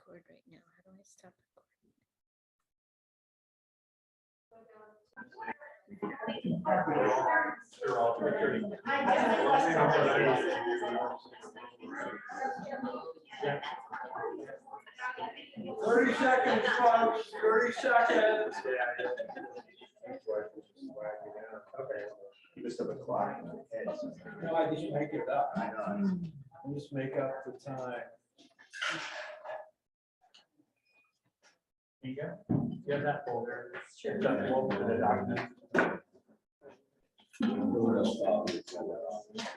record right now. How do I stop recording? Thirty seconds, folks. 30 seconds. Okay. You just have a clock in the head. No, I just make it up. I know. I just make up the time. You go. You have that folder. Sure. That folder for the document.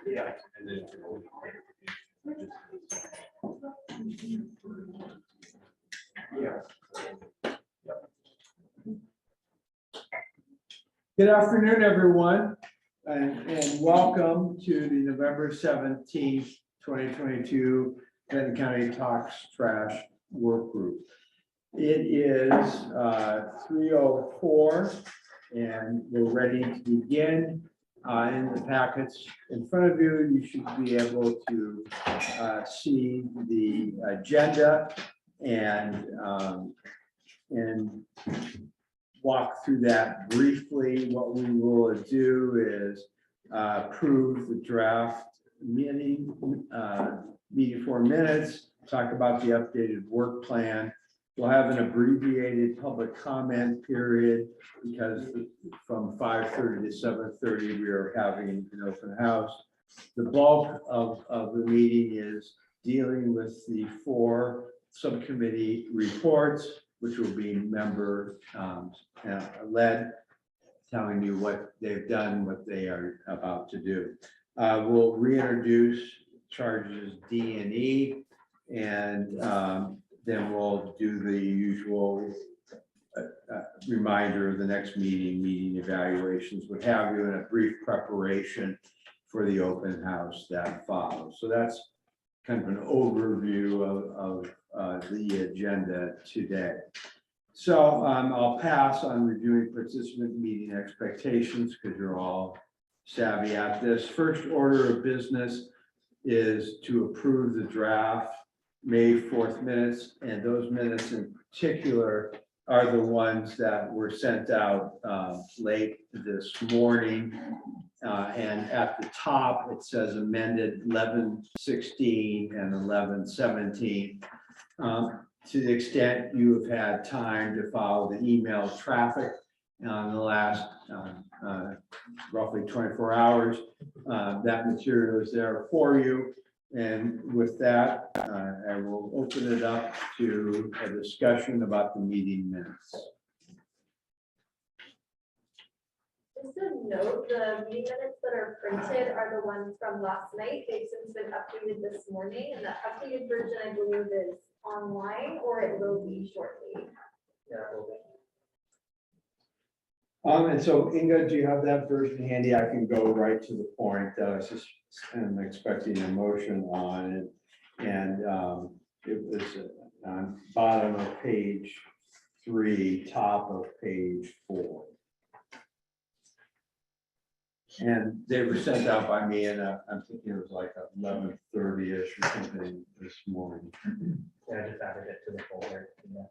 Yeah. And then. Yeah. Good afternoon, everyone, and welcome to the November 17th, 2022 Benton County Talks Trash Work Group. It is 3:04 and we're ready to begin. In the packets in front of you, you should be able to see the agenda and walk through that briefly. What we will do is approve the draft meeting 4 minutes, talk about the updated work plan. We'll have an abbreviated public comment period because from 5:30 to 7:30, we are having an open house. The bulk of the meeting is dealing with the 4 subcommittee reports, which will be member led, telling you what they've done, what they are about to do. We'll reintroduce charges D and E, and then we'll do the usual reminder of the next meeting evaluations, what have you, and a brief preparation for the open house that follows. So that's kind of an overview of the agenda today. So I'll pass on reviewing participant meeting expectations because you're all savvy at this. First order of business is to approve the draft May 4th minutes, and those minutes in particular are the ones that were sent out late this morning. And at the top, it says amended 11:16 and 11:17. To the extent you have had time to follow the email traffic in the last roughly 24 hours, that material is there for you. And with that, I will open it up to a discussion about the meeting minutes. Just a note, the meeting minutes that are printed are the ones from last night. They've since been updated this morning, and the updated version, I believe, is online, or it will be shortly. Yeah, a little bit. And so Inga, do you have that version handy? I can go right to the point. I was just expecting a motion on it. And it was on bottom of page 3, top of page 4. And they were sent out by me, and I'm thinking it was like 11:30-ish or something this morning. Yeah, I just added it to the folder. Yeah.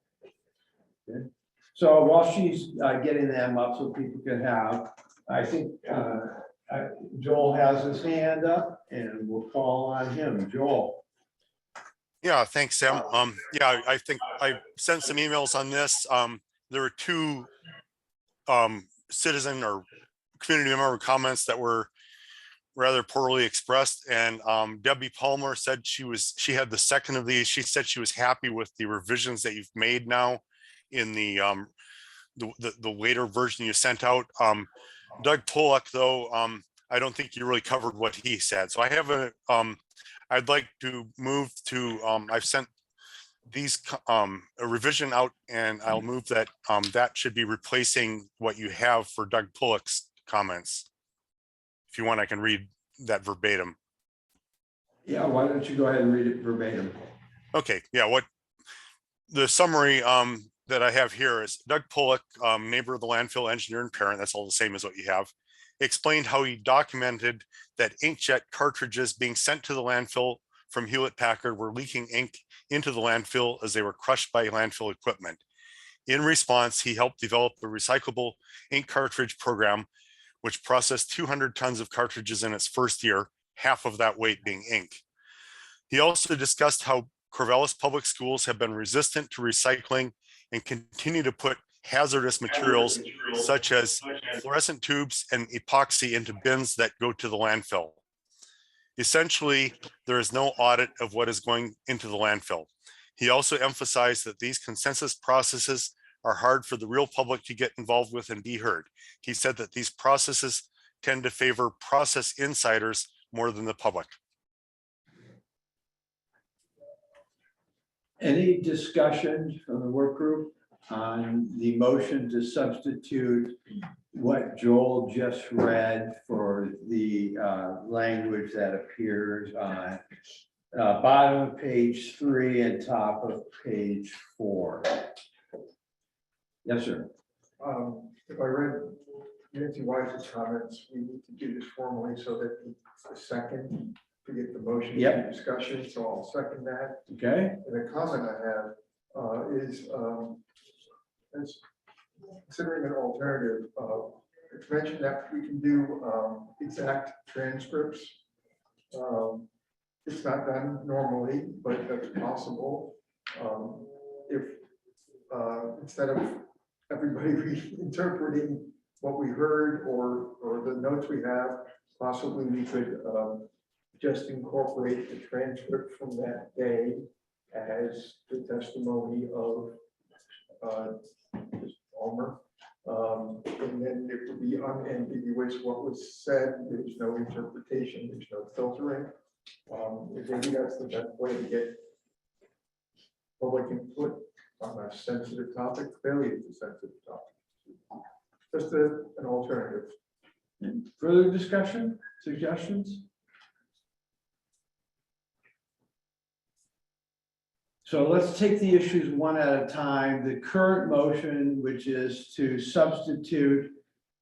Good. So while she's getting them up so people can have, I think Joel has his hand up and we'll call on him. Joel. Yeah, thanks, Sam. Yeah, I think I sent some emails on this. There were 2 citizen or community member comments that were rather poorly expressed, and Debbie Palmer said she had the second of these. She said she was happy with the revisions that you've made now in the later version you sent out. Doug Pollock, though, I don't think you really covered what he said. So I have I'd like to move to, I've sent these a revision out, and I'll move that that should be replacing what you have for Doug Pollock's comments. If you want, I can read that verbatim. Yeah, why don't you go ahead and read it verbatim? Okay, yeah, what the summary that I have here is Doug Pollock, neighbor of the landfill, engineer and parent, that's all the same as what you have, explained how he documented that inkjet cartridges being sent to the landfill from Hewlett Packard were leaking ink into the landfill as they were crushed by landfill equipment. In response, he helped develop a recyclable ink cartridge program, which processed 200 tons of cartridges in its first year, half of that weight being ink. He also discussed how Corvallis Public Schools have been resistant to recycling and continue to put hazardous materials such as fluorescent tubes and epoxy into bins that go to the landfill. Essentially, there is no audit of what is going into the landfill. He also emphasized that these consensus processes are hard for the real public to get involved with and be heard. He said that these processes tend to favor process insiders more than the public. Any discussion from the work group on the motion to substitute what Joel just read for the language that appears on bottom of page 3 and top of page 4? Yes, sir. If I read Nancy Wise's comments, we need to do this formally so that the second to get the motion Yep. to discussion, so I'll second that. Okay, And the comment I have is as considering an alternative, it's mentioned that we can do exact transcripts. It's not done normally, but that's possible. If instead of everybody reinterpreting what we heard or the notes we have, possibly we could just incorporate the transcript from that day as the testimony of Mr. Palmer. And then it would be unambiguous what was said. There's no interpretation, there's no filtering. Maybe that's the best way to get public input on a sensitive topic. Clearly, it's a sensitive topic. Just an alternative. further discussion, suggestions? So let's take the issues one at a time. The current motion, which is to substitute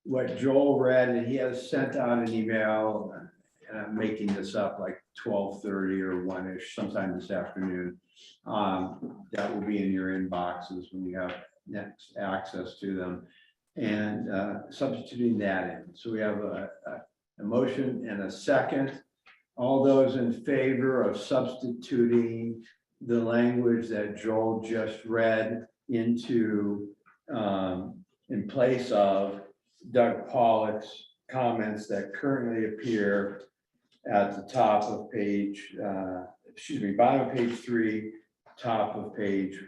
what Joel read, and he has sent out an email, and I'm making this up, like 12:30 or 1-ish sometime this afternoon. That will be in your inboxes when you have next access to them, and substituting that in. So we have a motion and a second. All those in favor of substituting the language that Joel just read into in place of Doug Pollock's comments that currently appear at the top of page, bottom of page 3, top of page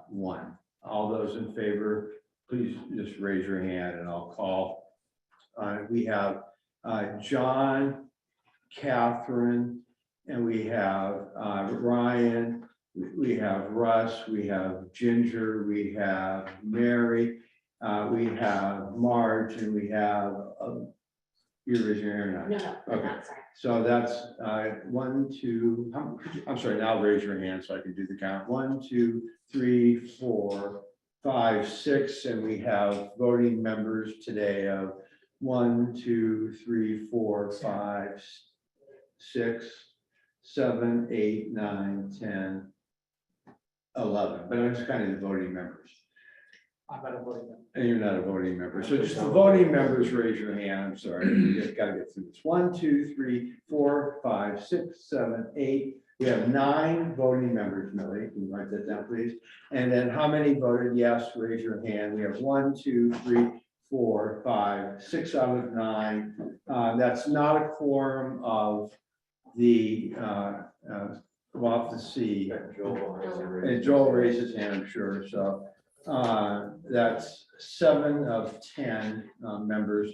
1. All those in favor, please just raise your hand and I'll call. We have John, Catherine, and we have Ryan, we have Russ, we have Ginger, we have Mary, we have Marge, and we have, you're raising your hand now? No, Okay. I'm sorry. So that's 1, 2, I'm sorry, now raise your hand so I can do the count. 1, 2, 3, 4, 5, 6, and we have voting members today of 1, 2, 3, 4, 5, 6, 7, 8, 9, 10, 11, but I'm just kind of the voting members. I'm not a voting member. And you're not a voting member. So just the voting members, raise your hand. I'm sorry. You just got to get through this. 1, 2, 3, 4, 5, 6, 7, 8. We have 9 voting members, Millie. Can you write that down, please? And then how many voted yes? Raise your hand. We have 1, 2, 3, 4, 5, 6 out of 9. That's not a quorum of the, we'll have to see. And Joel raised his hand, I'm sure. So that's 7 of 10 members.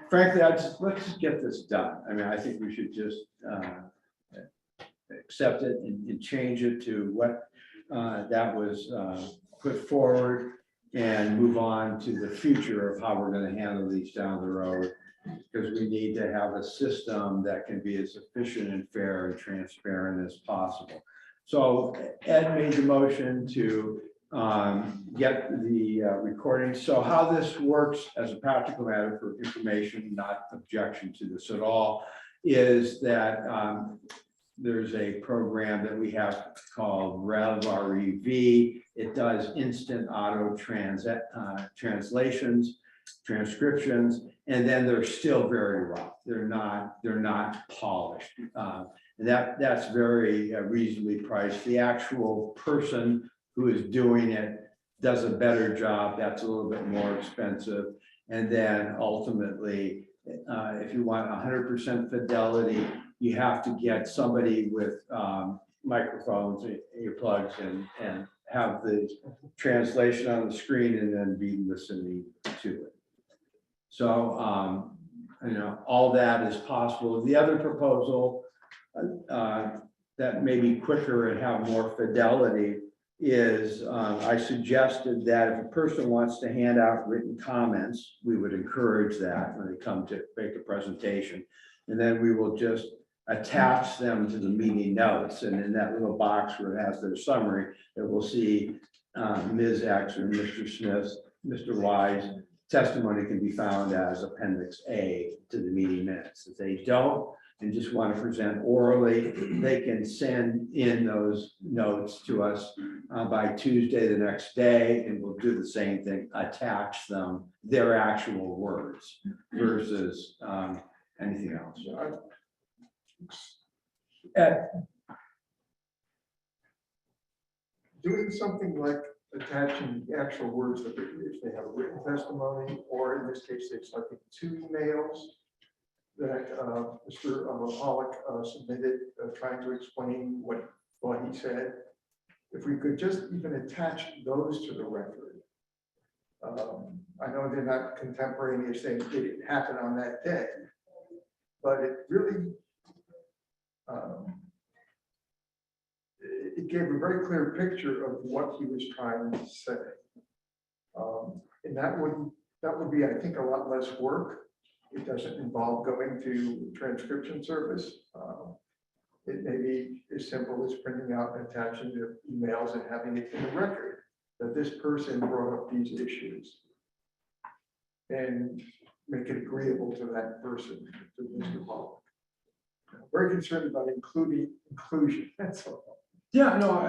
Frankly, let's just get this done. I mean, I think we should just accept it and change it to what that was put forward and move on to the future of how we're going to handle these down the road, because we need to have a system that can be as efficient and fair and transparent as possible. So Ed made the motion to get the recording. So how this works as a practical matter for information, not objection to this at all, is that there's a program that we have called REV. It does instant auto translations, transcriptions, and then they're still very rough. They're not polished. And that's very reasonably priced. The actual person who is doing it does a better job. That's a little bit more expensive. And then ultimately, if you want 100% fidelity, you have to get somebody with microphones, earplugs, and have the translation on the screen and then be listening to it. So, you know, all that is possible. The other proposal that may be quicker and have more fidelity is I suggested that if a person wants to hand out written comments, we would encourage that when they come to make a presentation. And then we will just attach them to the meeting notes. And in that little box where it has their summary, it will see Ms. X or Mr. Smith, Mr. Y's testimony can be found as Appendix A to the meeting minutes. If they don't and just want to present orally, they can send in those notes to us by Tuesday the next day, and we'll do the same thing, attach them, their actual words versus anything else. Ed, Doing something like attaching the actual words that if they have a written testimony, or in this case, it's like 2 emails that Mr. Pollock submitted, trying to explain what he said. If we could just even attach those to the record. I know they're not contemporaneous, they didn't happen on that day, but it really it gave a very clear picture of what he was trying to say. And that would be, I think, a lot less work. It doesn't involve going to transcription service. It may be as simple as printing out and attaching the emails and having it in the record that this person brought up these issues. And make it agreeable to that person, to Mr. Pollock. Very concerned about inclusion, that's all. yeah, no,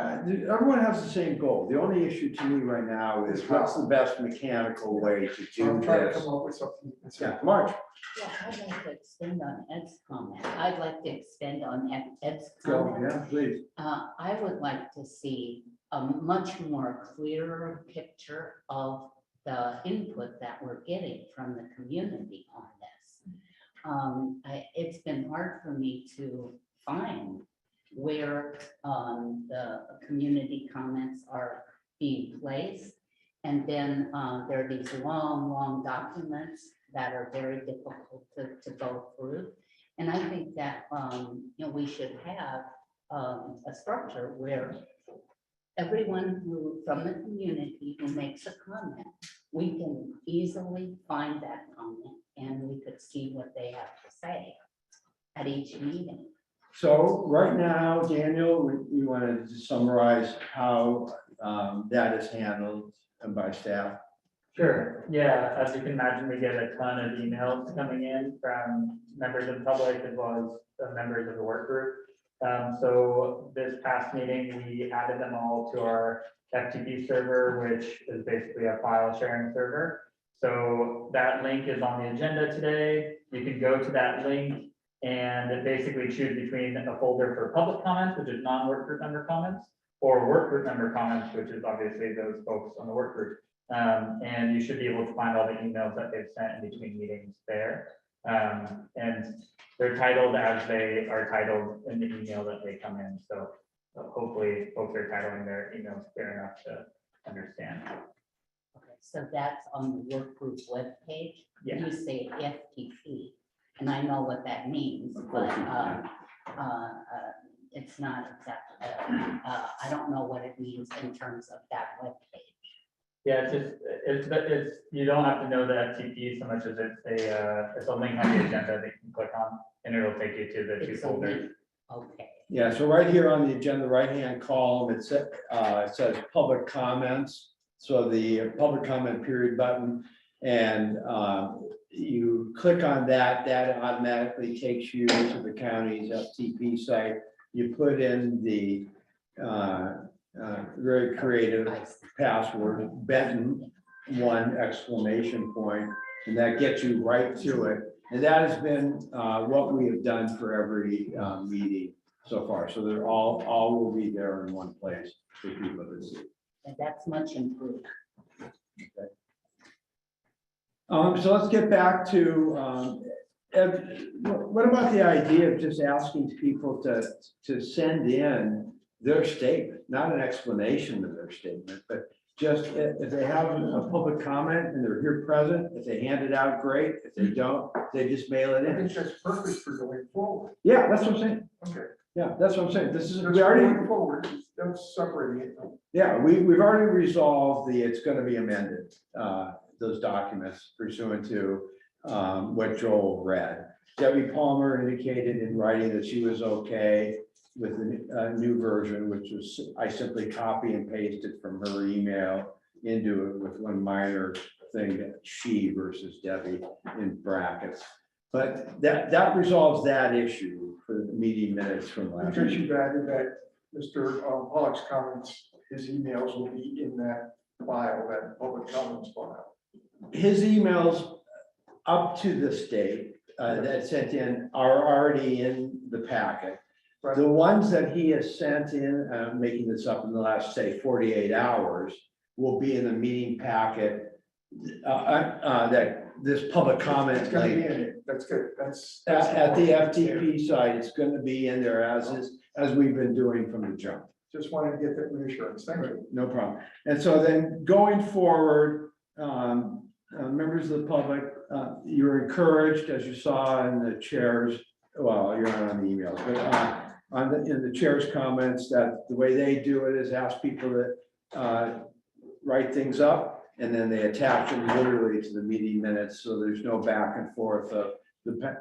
everyone has the same goal. The only issue to me right now is what's the best mechanical way to do I'm trying to this. come up with something. Yeah, March. Yeah, I'd like to extend on Ed's comment. I'd like to extend on Ed's Go, comment. yeah, please. I would like to see a much more clearer picture of the input that we're getting from the community on this. It's been hard for me to find where the community comments are being placed. And then there are these long documents that are very difficult to go through. And I think that you know, we should have a structure where everyone from the community who makes a comment, we can easily find that comment and we could see what they have to say at each meeting. So right now, Daniel, we wanted to summarize how that is handled by staff. Sure, yeah, as you can imagine, we get a ton of emails coming in from members of the public as well as the members of the work group. So this past meeting, we added them all to our FTP server, which is basically a file sharing server. So that link is on the agenda today. You can go to that link and basically choose between a folder for public comments, which is non-work group member comments, or work group member comments, which is obviously those folks on the work group. And you should be able to find all the emails that they've sent in between meetings there. And they're titled as they are titled in the email that they come in. So hopefully folks are titling their emails clear enough to understand. Okay, so that's on the work group webpage. Yeah. You say FTP, and I know what that means, Of course but you can. it's not exactly, I don't know what it means in terms of that webpage. Yeah, it's you don't have to know the FTP so much as it's a link on the agenda that you can click on and it'll take you to the two It's a folders. link. Okay, Yeah, so right here on the agenda, right-hand column, it says public comments. So the public comment period button, and you click on that, that automatically takes you to the county's FTP site. you put in the very creative password, Benton, one exclamation point, and that gets you right to it. And that has been what we have done for every meeting so far. So they're all will be there in one place for people to see. And that's much improved. So let's get back to, what about the idea of just asking people to send in their statement, not an explanation of their statement, but just if they have a public comment and they're here present, if they hand it out, great. If they don't, they just mail it I in. think that's perfect for going forward. Yeah, that's what I'm saying. Okay. Yeah, that's what I'm saying. This is, That's we already, going forward, that's separating it. yeah, we've already resolved it's gonna be amended, those documents pursuant to what Joel read. Debbie Palmer indicated in writing that she was okay with the new version, which was, I simply copy and pasted from her email into it with one minor thing, that she versus Debbie in brackets. But that resolves that issue for the meeting minutes from last Because week. you've added that Mr. Pollock's comments, his emails will be in that file, that public comments file. His emails up to this date that sent in are already in the packet. Right. The ones that he has sent in, making this up in the last, say, 48 hours, will be in the meeting packet. That this public comment It's gonna be link in it, that's good, that's. at the FTP site, it's going to be in there as we've been doing from the jump. Just wanted to get that reassurance, thank you. No problem. And so then going forward, members of the public, you're encouraged, as you saw in the chairs, well, you're not on the emails, but in the chair's comments, that the way they do it is ask people to write things up, and then they attach them literally to the meeting minutes, so there's no back and forth of the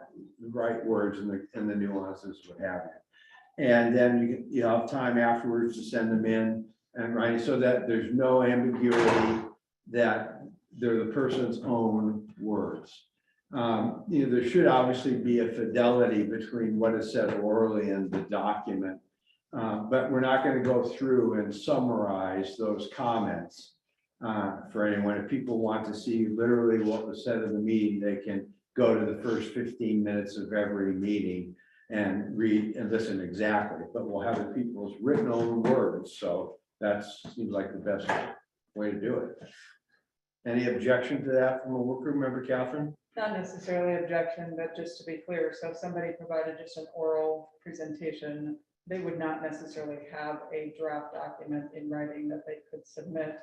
right words and the nuances, what have you. And then you have time afterwards to send them in and write, so that there's no ambiguity that they're the person's own words. There should obviously be a fidelity between what is said orally and the document. But we're not going to go through and summarize those comments for anyone. If people want to see literally what was said in the meeting, they can go to the first 15 minutes of every meeting and read and listen exactly, but we'll have the people's written own words. So that seems like the best way to do it. Any objection to that from a work group member, Catherine? Not necessarily objection, but just to be clear, so if somebody provided just an oral presentation, they would not necessarily have a draft document in writing that they could submit.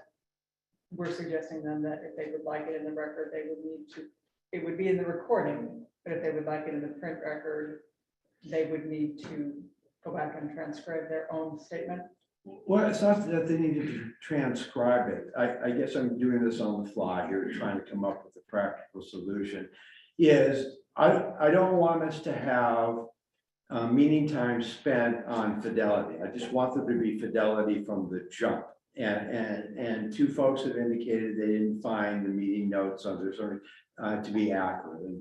We're suggesting then that if they would like it in the record, they would need to, it would be in the recording, but if they would like it in the print record, they would need to go back and transcribe their own statement. Well, it's not that they needed to transcribe it. I guess I'm doing this on the fly here, trying to come up with a practical solution. I don't want us to have meeting time spent on fidelity. I just want there to be fidelity from the jump. And two folks have indicated they didn't find the meeting notes on their sort of to be accurate. And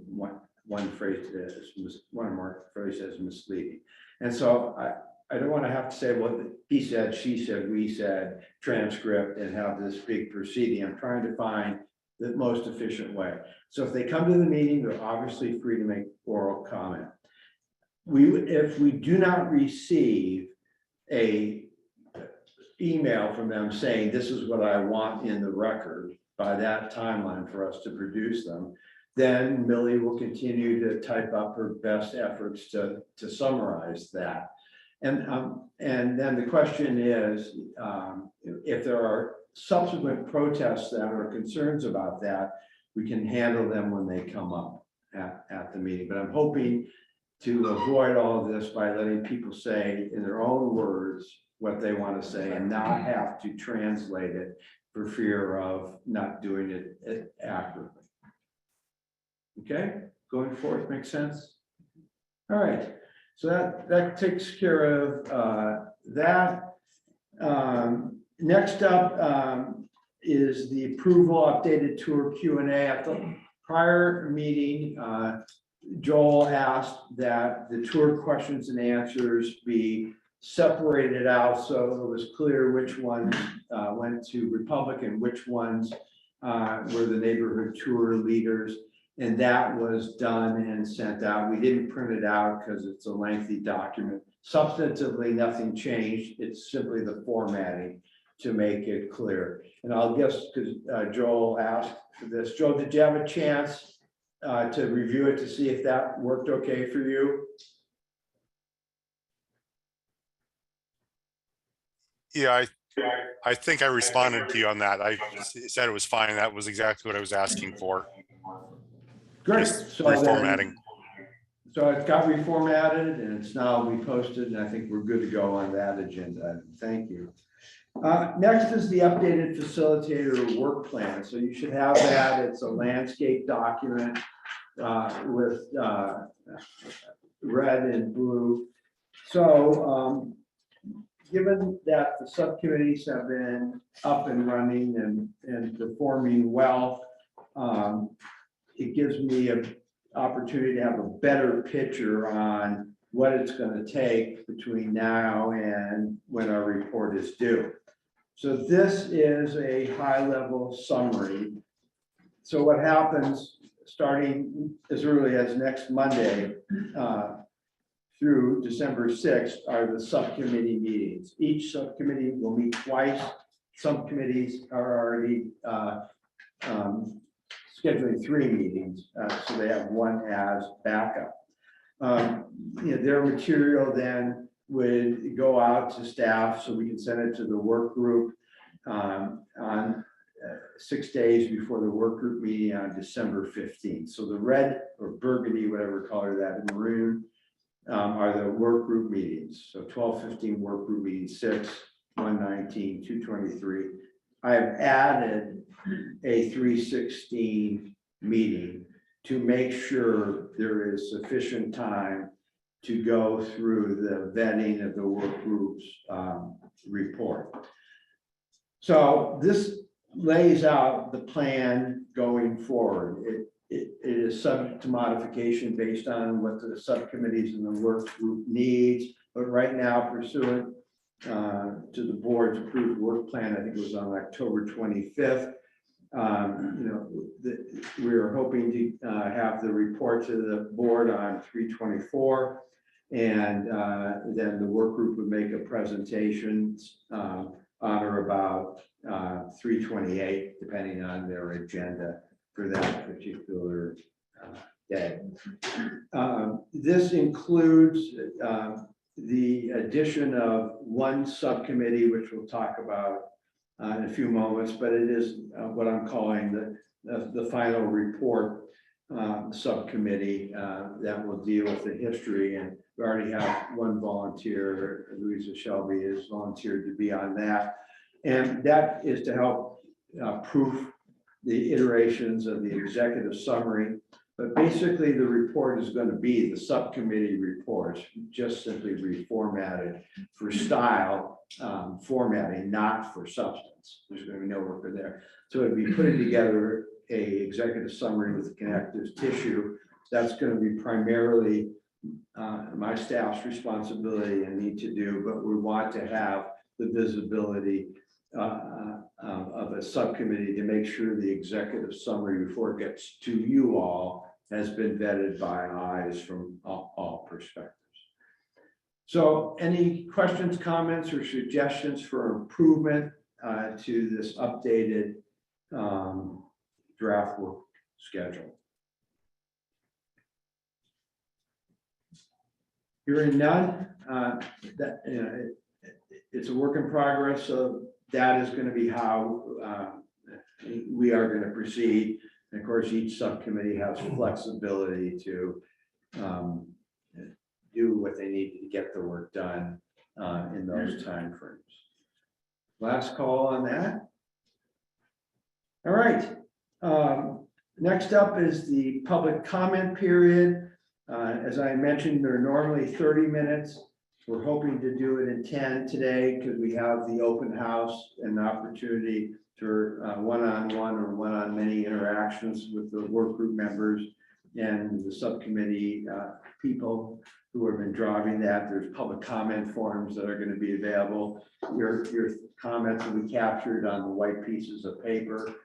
one phrase is one more phrase is misleading. And so I don't want to have to say, well, he said, she said, we said, transcript, and have this big proceeding. I'm trying to find the most efficient way. So if they come to the meeting, they're obviously free to make oral comment. If we do not receive a email from them saying, this is what I want in the record by that timeline for us to produce them, then Millie will continue to type up her best efforts to summarize that. And then the question is, if there are subsequent protests that are concerns about that, we can handle them when they come up at the meeting. But I'm hoping to avoid all of this by letting people say in their own words what they want to say and not have to translate it for fear of not doing it accurately. Okay, going forth, makes sense? All right. So that takes care of that. Next up is the approval updated tour Q&A. At the prior meeting, Joel asked that the tour questions and answers be separated out so it was clear which ones went to Republic and which ones were the neighborhood tour leaders. And that was done and sent out. We didn't print it out because it's a lengthy document. Substantively, nothing changed. It's simply the formatting to make it clear. And I'll guess, because Joel asked for this. Joel, did you have a chance to review it to see if that worked okay for you? Yeah, I think I responded to you on that. I said it was fine. That was exactly what I was asking for. Great. Just So then- reformatting. So it got reformatted and it's now reposted, and I think we're good to go on that agenda. Thank you. Next is the updated facilitator work plan. So you should have that. It's a landscape document with red and blue. So given that the subcommittees have been up and running and performing well, it gives me an opportunity to have a better picture on what it's going to take between now and when our report is due. So this is a high-level summary. So what happens starting as early as next Monday through December 6th are the subcommittee meetings. Each subcommittee will meet twice. Subcommittees are already scheduling 3 meetings, so they have one as backup. Their material then would go out to staff so we can send it to the work group on 6 days before the work group meeting on December 15th. So the red or burgundy, whatever color that, maroon, are the work group meetings. So 12/15 work group meeting 6, 119, 223. I have added a 316 meeting to make sure there is sufficient time to go through the vetting of the work group's report. So this lays out the plan going forward. It is subject to modification based on what the subcommittees and the work group needs, but right now pursuant to the board's approved work plan, I think it was on October 25th. We are hoping to have the report to the board on 3/24, and then the work group would make a presentation on or about 3/28, depending on their agenda for that particular day. This includes the addition of one subcommittee, which we'll talk about in a few moments, but it is what I'm calling the final report subcommittee that will deal with the history. And we already have one volunteer, Louisa Shelby, has volunteered to be on that. And that is to help proof the iterations of the executive summary. But basically, the report is going to be the subcommittee reports, just simply reformatted for style formatting, not for substance. There's going to be no work in there. So it'd be putting together a executive summary with connective tissue. That's going to be primarily my staff's responsibility and need to do, but we want to have the visibility of a subcommittee to make sure the executive summary before it gets to you all has been vetted by eyes from all perspectives. So any questions, comments, or suggestions for improvement to this updated draft work schedule? Hearing none, it's a work in progress, so that is going to be how we are going to proceed. And of course, each subcommittee has flexibility to do what they need to get the work done in those timeframes. Last call on that. All right. Next up is the public comment period. As I mentioned, they're normally 30 minutes. We're hoping to do it in 10 today because we have the open house and the opportunity for one-on-one or one-on-many interactions with the work group members and the subcommittee people who have been driving that. There's public comment forms that are going to be available. Your comments will be captured on the white pieces of paper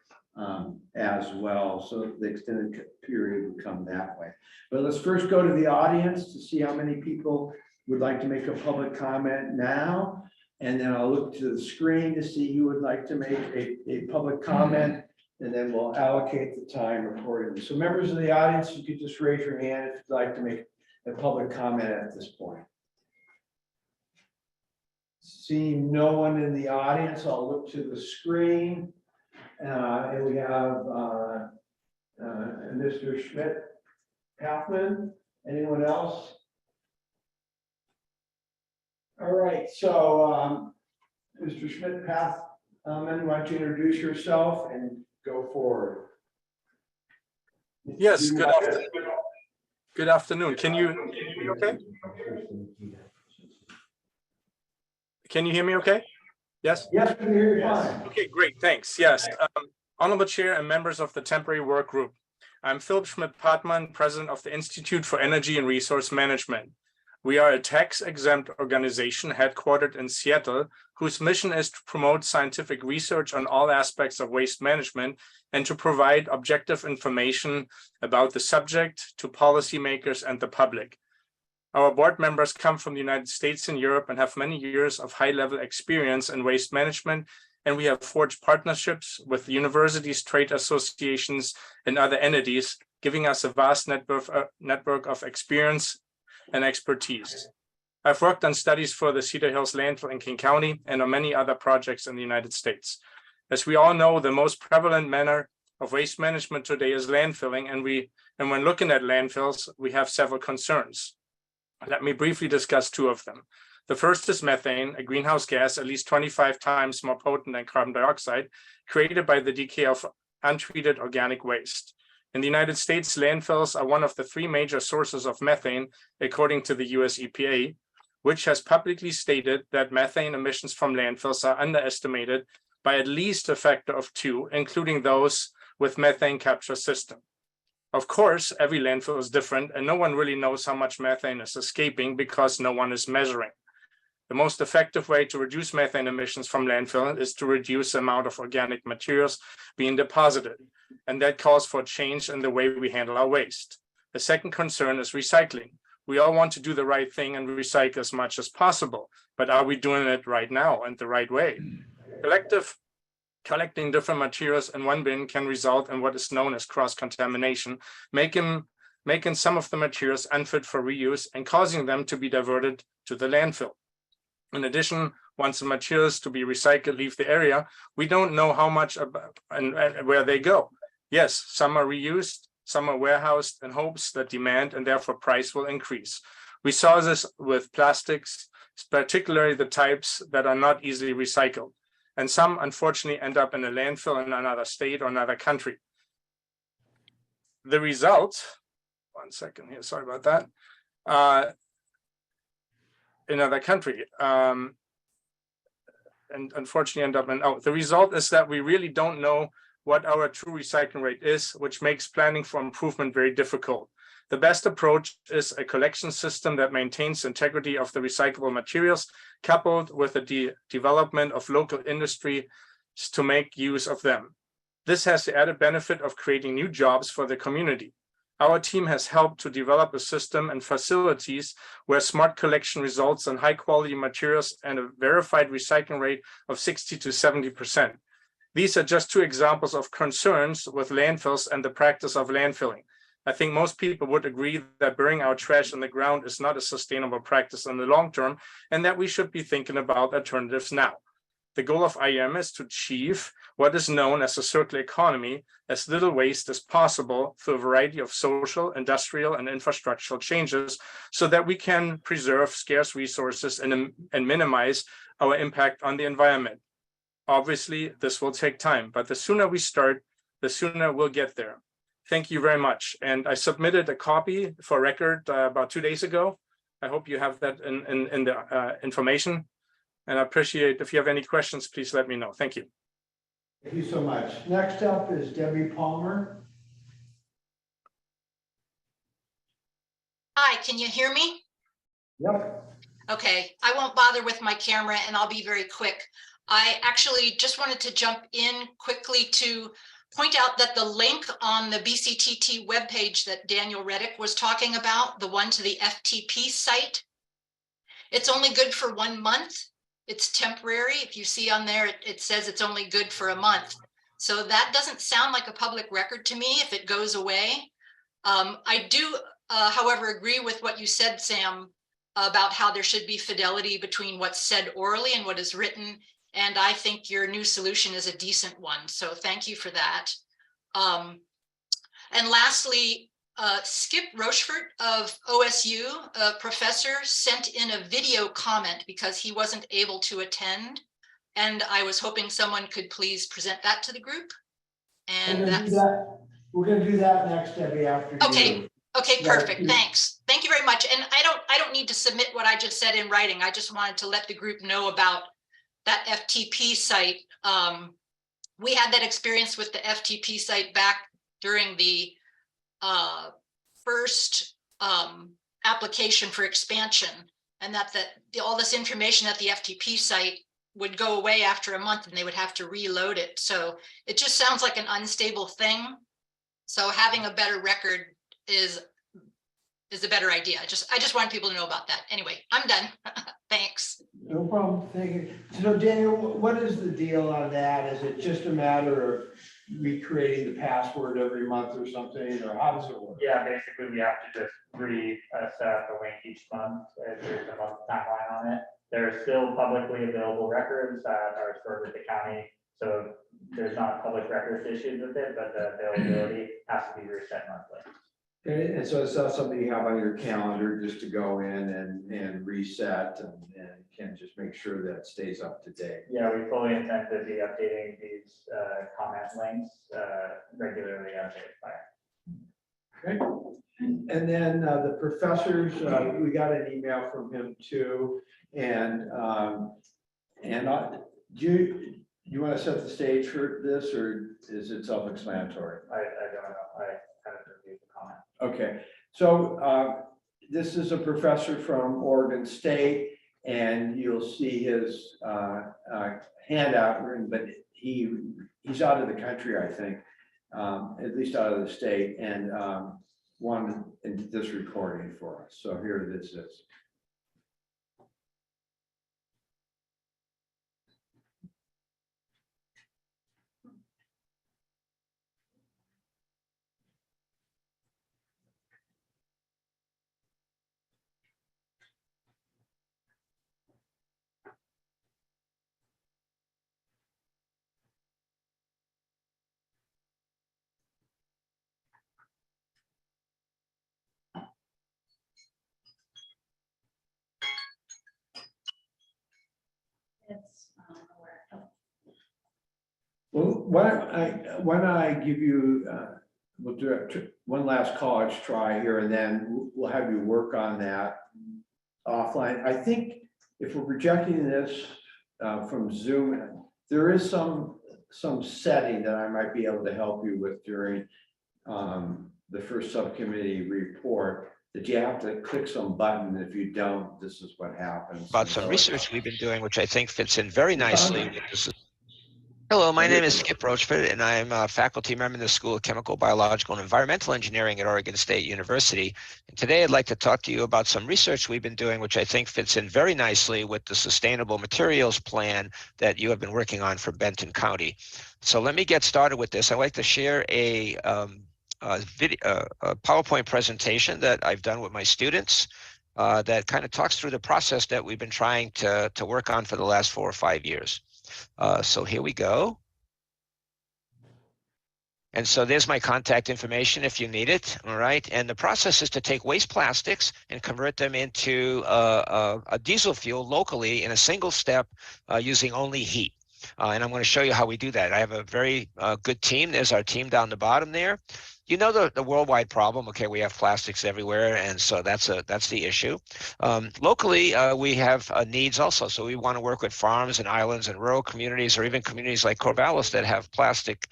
as well. So the extended period would come that way. But let's first go to the audience to see how many people would like to make a public comment now. And then I'll look to the screen to see who would like to make a public comment. And then we'll allocate the time accordingly. So members of the audience, you could just raise your hand if you'd like to make a public comment at this point. Seeing no one in the audience, I'll look to the screen. And we have Mr. Schmidt-Pathman. Anyone else? All right, so Mr. Schmidt-Pathman, why don't you introduce yourself and go forward? Yes, good afternoon. Can you hear me okay? Can you hear me okay? Yes? Yes, we can hear you fine. Okay, great, thanks. Yes. Honorable Chair and members of the temporary work group. I'm Philip Schmidt-Pathman, President of the Institute for Energy and Resource Management. We are a tax-exempt organization headquartered in Seattle, whose mission is to promote scientific research on all aspects of waste management and to provide objective information about the subject to policymakers and the public. Our board members come from the United States and Europe and have many years of high-level experience in waste management, and we have forged partnerships with universities, trade associations, and other entities, giving us a vast network of experience and expertise. I've worked on studies for the Cedar Hills landfill in King County and on many other projects in the United States. As we all know, the most prevalent manner of waste management today is landfilling, and when looking at landfills, we have several concerns. Let me briefly discuss two of them. The first is methane, a greenhouse gas at least 25 times more potent than carbon dioxide, created by the decay of untreated organic waste. In the United States, landfills are one of the three major sources of methane, according to the US EPA, which has publicly stated that methane emissions from landfills are underestimated by at least a factor of 2, including those with methane capture system. Of course, every landfill is different, and no one really knows how much methane is escaping because no one is measuring. The most effective way to reduce methane emissions from landfill is to reduce the amount of organic materials being deposited, and that calls for change in the way we handle our waste. The second concern is recycling. We all want to do the right thing and recycle as much as possible, but are we doing it right now and the right way? Collecting different materials in one bin can result in what is known as cross-contamination, making some of the materials unfit for reuse and causing them to be diverted to the landfill. In addition, once the materials to be recycled leave the area, we don't know how much and where they go. Yes, some are reused, some are warehoused in hopes that demand and therefore price will increase. We saw this with plastics, particularly the types that are not easily recycled. And some unfortunately end up in a landfill in another state or another country. The result, one second here, sorry about that. Another country, and unfortunately end up in, the result is that we really don't know what our true recycling rate is, which makes planning for improvement very difficult. The best approach is a collection system that maintains integrity of the recyclable materials, coupled with the development of local industry to make use of them. This has the added benefit of creating new jobs for the community. Our team has helped to develop a system and facilities where smart collection results in high quality materials and a verified recycling rate of 60 to 70%. These are just two examples of concerns with landfills and the practice of landfilling. I think most people would agree that burying our trash in the ground is not a sustainable practice in the long term, and that we should be thinking about alternatives now. The goal of IEM is to achieve what is known as a circular economy, as little waste as possible through a variety of social, industrial, and infrastructural changes so that we can preserve scarce resources and minimize our impact on the environment. Obviously, this will take time, but the sooner we start, the sooner we'll get there. Thank you very much. And I submitted a copy for record about 2 days ago. I hope you have that in the information. And I appreciate if you have any questions, please let me know. Thank you. Thank you so much. Next up is Debbie Palmer. Hi, can you hear me? Yep. Okay, I won't bother with my camera and I'll be very quick. I actually just wanted to jump in quickly to point out that the link on the BCTT webpage that Daniel Reddick was talking about, the one to the FTP site, it's only good for 1 month. It's temporary. If you see on there, it says it's only good for a month. So that doesn't sound like a public record to me if it goes away. I do, however, agree with what you said, Sam, about how there should be fidelity between what's said orally and what is written. And I think your new solution is a decent one. So thank you for that. And lastly, Skip Rochefort of OSU, a professor, sent in a video comment because he wasn't able to attend. And I was hoping someone could please present that to the group. And that's We're gonna do that next, Debbie, after you. okay. Okay, Yeah, perfect. you- Thanks. Thank you very much. And I don't need to submit what I just said in writing. I just wanted to let the group know about that FTP site. We had that experience with the FTP site back during the first application for expansion, and that all this information at the FTP site would go away after a month and they would have to reload it. So it just sounds like an unstable thing. So having a better record is a better idea. I just want people to know about that. Anyway, I'm done. Thanks. No problem, thank you. So Daniel, what is the deal on that? Is it just a matter of recreating the password every month or something, or how does it work? Yeah, basically we have to just set the link each month. There's a month timeline on it. There are still publicly available records that are stored with the county. So there's not public records issues with it, but the availability has to be reset monthly. And so it's not something you have on your calendar just to go in and reset and can just make sure that it stays up to date. Yeah, we fully intend to be updating these comment links regularly as they expire. Okay. And then the professors, we got an email from him too. And do you want to set the stage for this, or is it self-explanatory? I don't know. I haven't reviewed the comment. Okay, so this is a professor from Oregon State, and you'll see his handout, but he's out of the country, I think, at least out of the state, and wanted this recording for us. So here this is. Well, why don't I give you, we'll do one last college try here, and then we'll have you work on that offline. I think if we're projecting this from Zoom, there is some setting that I might be able to help you with during the first subcommittee report, that you have to click some button. If you don't, this is what happens. About some research we've been doing, which I think fits in very nicely with this. Hello, my name is Skip Rochefort, and I'm a faculty member in the School of Chemical, Biological, and Environmental Engineering at Oregon State University. And today I'd like to talk to you about some research we've been doing, which I think fits in very nicely with the Sustainable Materials Plan that you have been working on for Benton County. So let me get started with this. I'd like to share a PowerPoint presentation that I've done with my students that kind of talks through the process that we've been trying to work on for the last 4 or 5 years. So here we go. And so there's my contact information if you need it, all right? And the process is to take waste plastics and convert them into a diesel fuel locally in a single step using only heat. And I'm going to show you how we do that. I have a very good team. There's our team down the bottom there. you know the worldwide problem. Okay, we have plastics everywhere, and so that's the issue. Locally, we have needs also. So we want to work with farms and islands and rural communities, or even communities like Corvallis that have plastic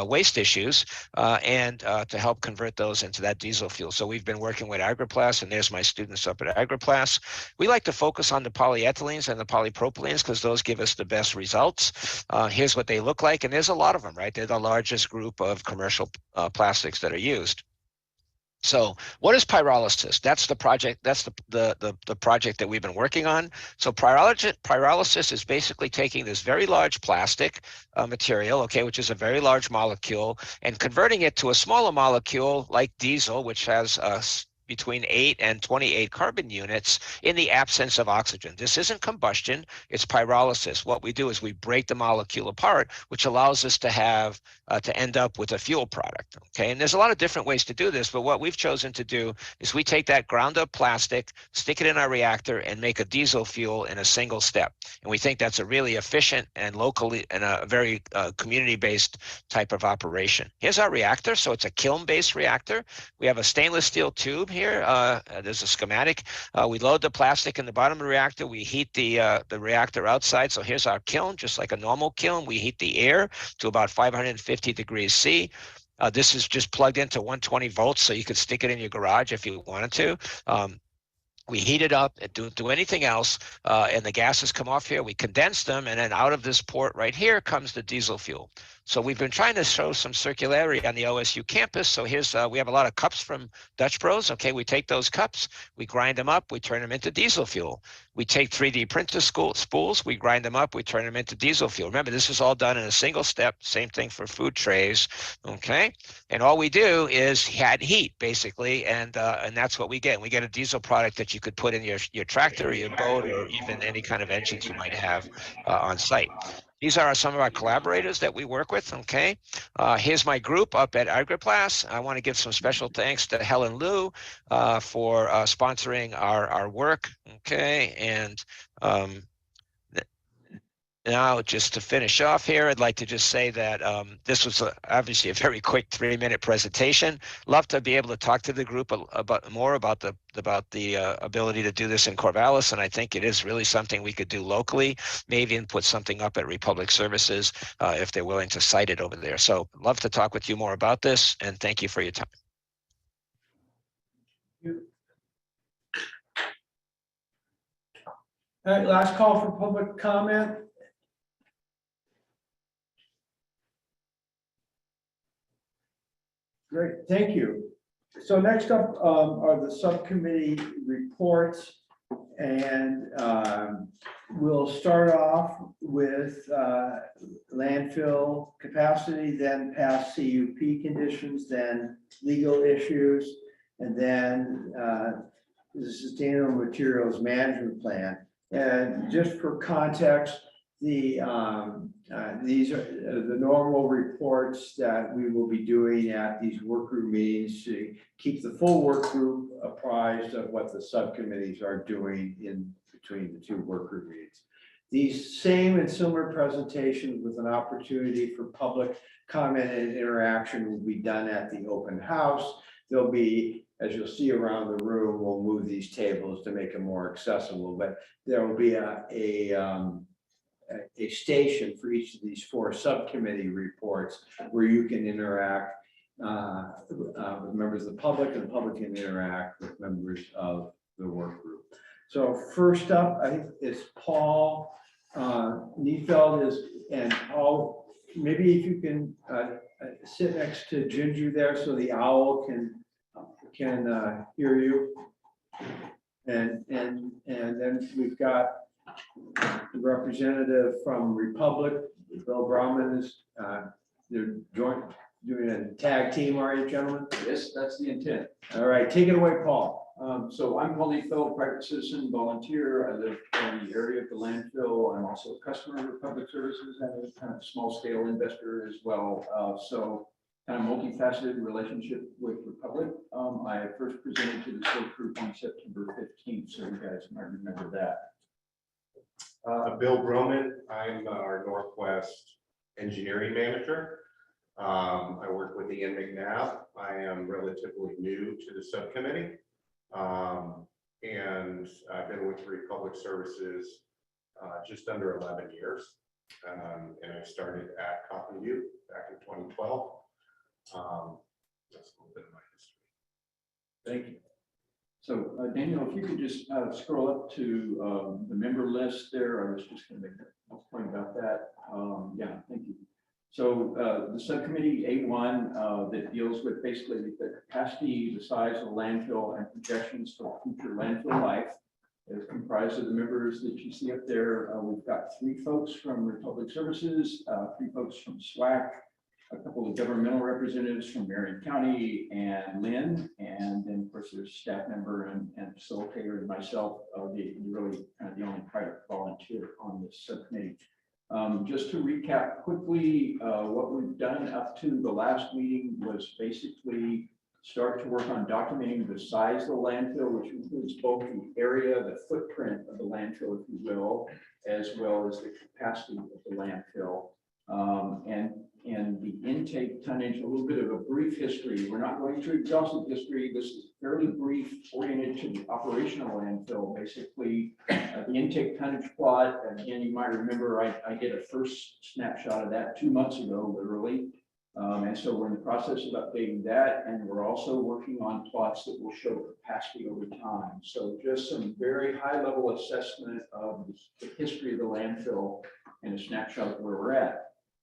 waste issues, and to help convert those into that diesel fuel. So we've been working with Agriplas, and there's my students up at Agriplas. We like to focus on the polyethylenes and the polypropylenes because those give us the best results. Here's what they look like, and there's a lot of them, right? They're the largest group of commercial plastics that are used. So what is pyrolysis? That's the project. That's the project that we've been working on. So pyrolysis is basically taking this very large plastic material, okay, which is a very large molecule, and converting it to a smaller molecule like diesel, which has between 8 and 28 carbon units in the absence of oxygen. This isn't combustion, it's pyrolysis. What we do is we break the molecule apart, which allows us to have to end up with a fuel product. Okay, and there's a lot of different ways to do this, but what we've chosen to do is we take that ground up plastic, stick it in our reactor, and make a diesel fuel in a single step. And we think that's a really efficient and locally and a very community-based type of operation. Here's our reactor. So it's a kiln-based reactor. We have a stainless steel tube here. There's a schematic. We load the plastic in the bottom of the reactor. We heat the reactor outside. So here's our kiln, just like a normal kiln. We heat the air to about 550 degrees C. This is just plugged into 120 volts, so you could stick it in your garage if you wanted to. We heat it up and don't do anything else, and the gases come off here. We condense them, and then out of this port right here comes the diesel fuel. So we've been trying to show some circularity on the OSU campus. So here's, we have a lot of cups from Dutch Bros. Okay, we take those cups, we grind them up, we turn them into diesel fuel. We take 3D printer spools, we grind them up, we turn them into diesel fuel. Remember, this is all done in a single step, same thing for food trays, okay? And all we do is add heat, basically, and that's what we get. We get a diesel product that you could put in your tractor or your boat or even any kind of engines you might have on site. These are some of our collaborators that we work with, okay? Here's my group up at Agriplas. I want to give some special thanks to Helen Liu for sponsoring our work, okay? And now, just to finish off here, I'd like to just say that this was obviously a very quick 3-minute presentation. Love to be able to talk to the group about the ability to do this in Corvallis, and I think it is really something we could do locally. Maybe even put something up at Republic Services if they're willing to site it over there. So, love to talk with you more about this, and thank you for your time. All right, last call for public comment. Great, thank you. So next up are the subcommittee reports, and we'll start off with landfill capacity, then past CUP conditions, then legal issues, and then the Sustainable Materials Management Plan. And just for context, these are the normal reports that we will be doing at these work group meetings to keep the full work group apprised of what the subcommittees are doing in between the two work group meetings. These same and similar presentations with an opportunity for public comment and interaction will be done at the open house. There'll be, as you'll see around the room, we'll move these tables to make them more accessible, but there will be a station for each of these 4 subcommittee reports where you can interact with members of the public, and the public can interact with members of the work group. So first up, I think it's Paul Neufeld and Paul, maybe if you can sit next to Ginger there so the owl can hear you. And then we've got the representative from Republic, Bill Brauman is, they're doing a tag team, are you, gentlemen? Yes, that's the intent. All right, take it away, Paul. So I'm Paul Neufeld, private citizen, volunteer. I live in the area of the landfill. I'm also a customer of Public Services and a kind of small scale investor as well. So kind of multifaceted relationship with Republic. I first presented to the state group on September 15th, so you guys might remember that. Bill Broman, I'm our Northwest engineering manager. I work with Ian McNabb. I am relatively new to the subcommittee. And I've been with Republic Services just under 11 years. And I started at Cotton View back in 2012. That's a little bit of my history. Thank you. So Daniel, if you could just scroll up to the member list there. I was just going to make a point about that. Yeah, thank you. So the subcommittee A1 that deals with basically the capacity, the size of the landfill and projections for future landfill life is comprised of the members that you see up there. We've got 3 folks from Republic Services, 3 folks from SWAC, a couple of governmental representatives from Marion County and Lynn, and then of course there's staff member and facilitator and myself, really kind of the only private volunteer on this subcommittee. Just to recap quickly, what we've done up to the last meeting was basically start to work on documenting the size of the landfill, which includes both the area, the footprint of the landfill, if you will, as well as the capacity of the landfill. And the intake tonnage, a little bit of a brief history. We're not going through exhaustive history. This is fairly brief, oriented to the operational landfill. Basically, the intake tonnage plot, again, you might remember I did a first snapshot of that 2 months ago, literally. And so we're in the process of updating that. And we're also working on plots that will show capacity over time. So just some very high level assessment of the history of the landfill and a snapshot of where we're at.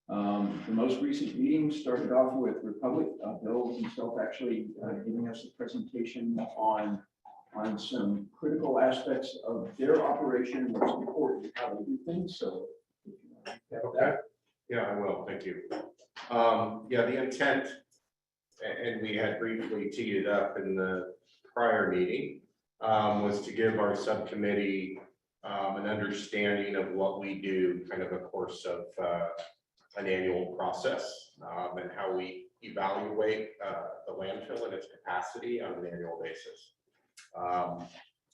The most recent meeting started off with Republic, Bill himself actually giving us a presentation on some critical aspects of their operation, what's important, how they do things. So, if you want to recap that. Yeah, I will. Thank you. Yeah, the intent, and we had briefly teed it up in the prior meeting, was to give our subcommittee an understanding of what we do, kind of a course of an annual process, and how we evaluate the landfill and its capacity on an annual basis.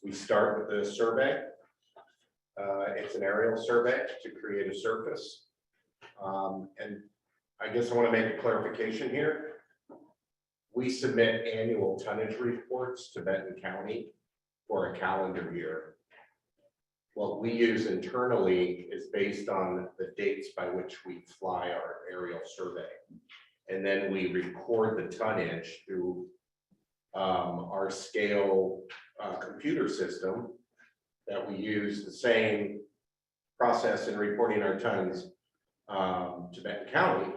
We start with the survey. It's an aerial survey to create a surface. And I guess I want to make a clarification here. We submit annual tonnage reports to Benton County for a calendar year. What we use internally is based on the dates by which we fly our aerial survey. And then we record the tonnage through our scale computer system that we use the same process in reporting our tons to Benton County.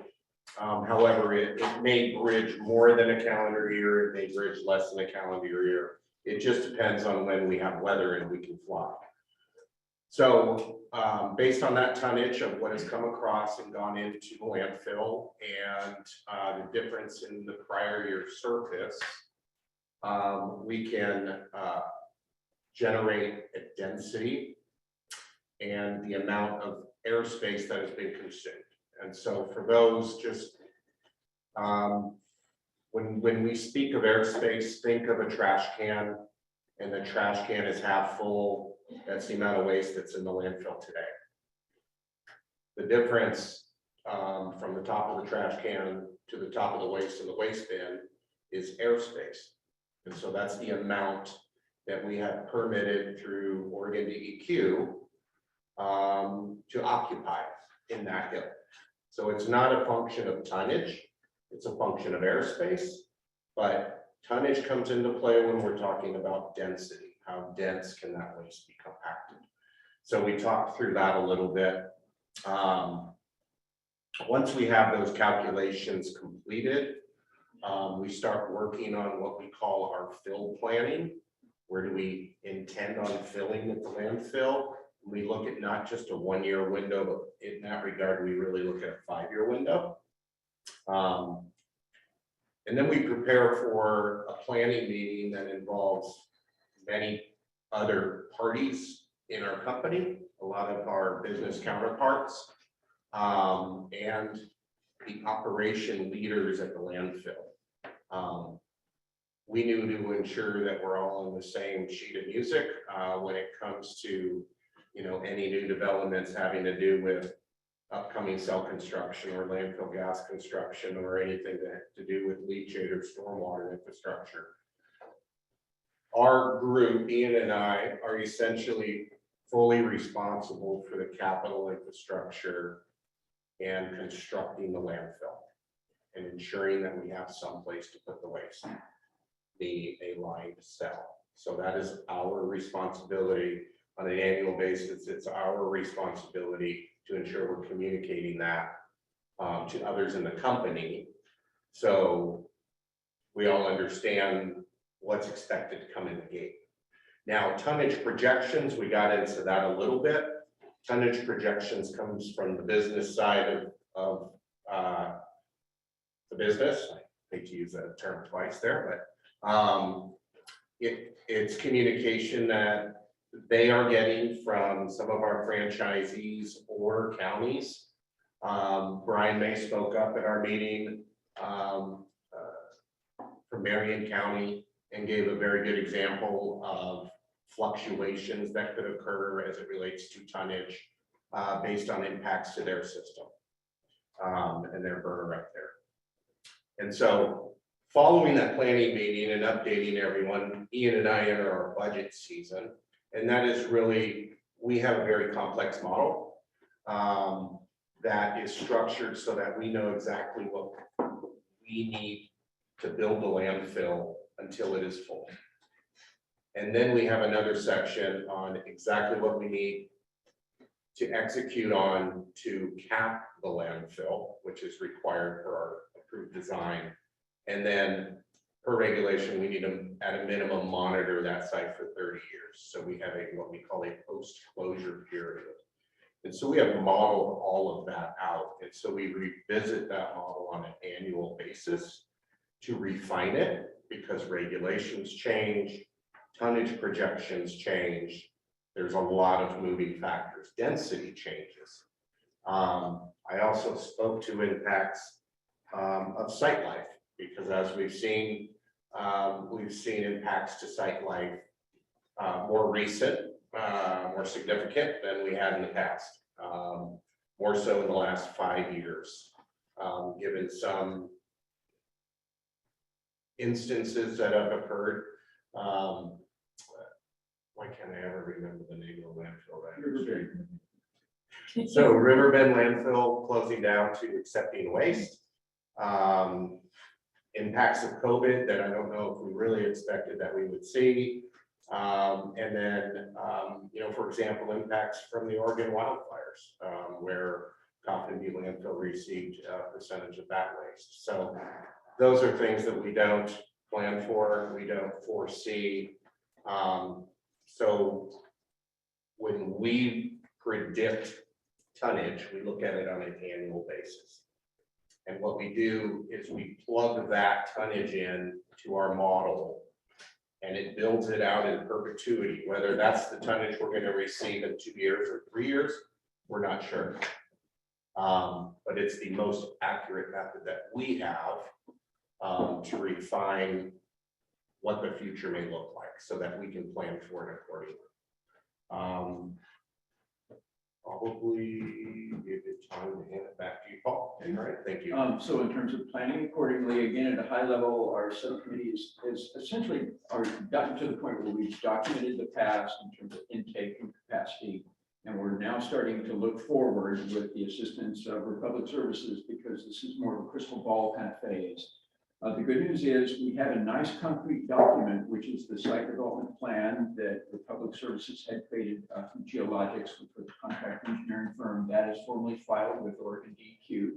However, it may bridge more than a calendar year, it may bridge less than a calendar year. It just depends on when we have weather and we can fly. So based on that tonnage of what has come across and gone into the landfill and the difference in the prior year surface, we can generate a density and the amount of airspace that has been consumed. And so for those, just when we speak of airspace, think of a trash can, and the trash can is half full. That's the amount of waste that's in the landfill today. The difference from the top of the trash can to the top of the waste in the waste bin is airspace. And so that's the amount that we have permitted through Oregon DEQ to occupy in that hill. So it's not a function of tonnage, it's a function of airspace, but tonnage comes into play when we're talking about density. How dense can that waste be compacted? So we talked through that a little bit. Once we have those calculations completed, we start working on what we call our fill planning. Where do we intend on filling at the landfill? We look at not just a 1-year window, but in that regard, we really look at a 5-year window. And then we prepare for a planning meeting that involves many other parties in our company, a lot of our business counterparts, and the operation leaders at the landfill. We need to ensure that we're all on the same sheet of music when it comes to, any new developments having to do with upcoming cell construction or landfill gas construction or anything that has to do with leachate or stormwater infrastructure. Our group, Ian and I, are essentially fully responsible for the capital infrastructure and constructing the landfill and ensuring that we have some place to put the waste, a line to sell. So that is our responsibility on an annual basis. It's our responsibility to ensure we're communicating that to others in the company. So we all understand what's expected to come in the gate. Now, tonnage projections, we got into that a little bit. Tonnage projections comes from the business side of the business. I hate to use that term twice there, but it's communication that they are getting from some of our franchisees or counties. Brian May spoke up at our meeting from Marion County and gave a very good example of fluctuations that could occur as it relates to tonnage based on impacts to their system and their burner right there. And so following that planning meeting and updating everyone, Ian and I enter our budget season. And that is really, we have a very complex model that is structured so that we know exactly what we need to build the landfill until it is full. And then we have another section on exactly what we need to execute on to cap the landfill, which is required for our approved design. And then per regulation, we need to, at a minimum, monitor that site for 30 years. So we have what we call a post-closure period. And so we have modeled all of that out. And so we revisit that model on an annual basis to refine it because regulations change, tonnage projections change. There's a lot of moving factors. Density changes. I also spoke to impacts of site life because as we've seen impacts to site life more recent, more significant than we had in the past, more so in the last 5 years, given some instances that have occurred. Why can't I ever remember the name of the landfill? Right? So Riverbend landfill closing down to accepting waste. Impacts of COVID that I don't know if we really expected that we would see. And then, for example, impacts from the Oregon wildfires, where Coffin View landfill received a percentage of that waste. So those are things that we don't plan for, we don't foresee. So when we predict tonnage, we look at it on an annual basis. And what we do is we plug that tonnage in to our model and it builds it out in perpetuity. Whether that's the tonnage we're going to receive in 2 years or 3 years, we're not sure. But it's the most accurate method that we have to refine what the future may look like so that we can plan for it accordingly. Probably give it time to hand it back to you, Paul. All right, thank you. So in terms of planning accordingly, again, at a high level, our subcommittee is essentially gotten to the point where we've documented the past in terms of intake and capacity. And we're now starting to look forward with the assistance of Republic Services because this is more of a crystal ball kind of phase. The good news is we have a nice concrete document, which is the site development plan that Republic Services had created from Geologics, which was a contract engineering firm that is formally filed with Oregon DEQ.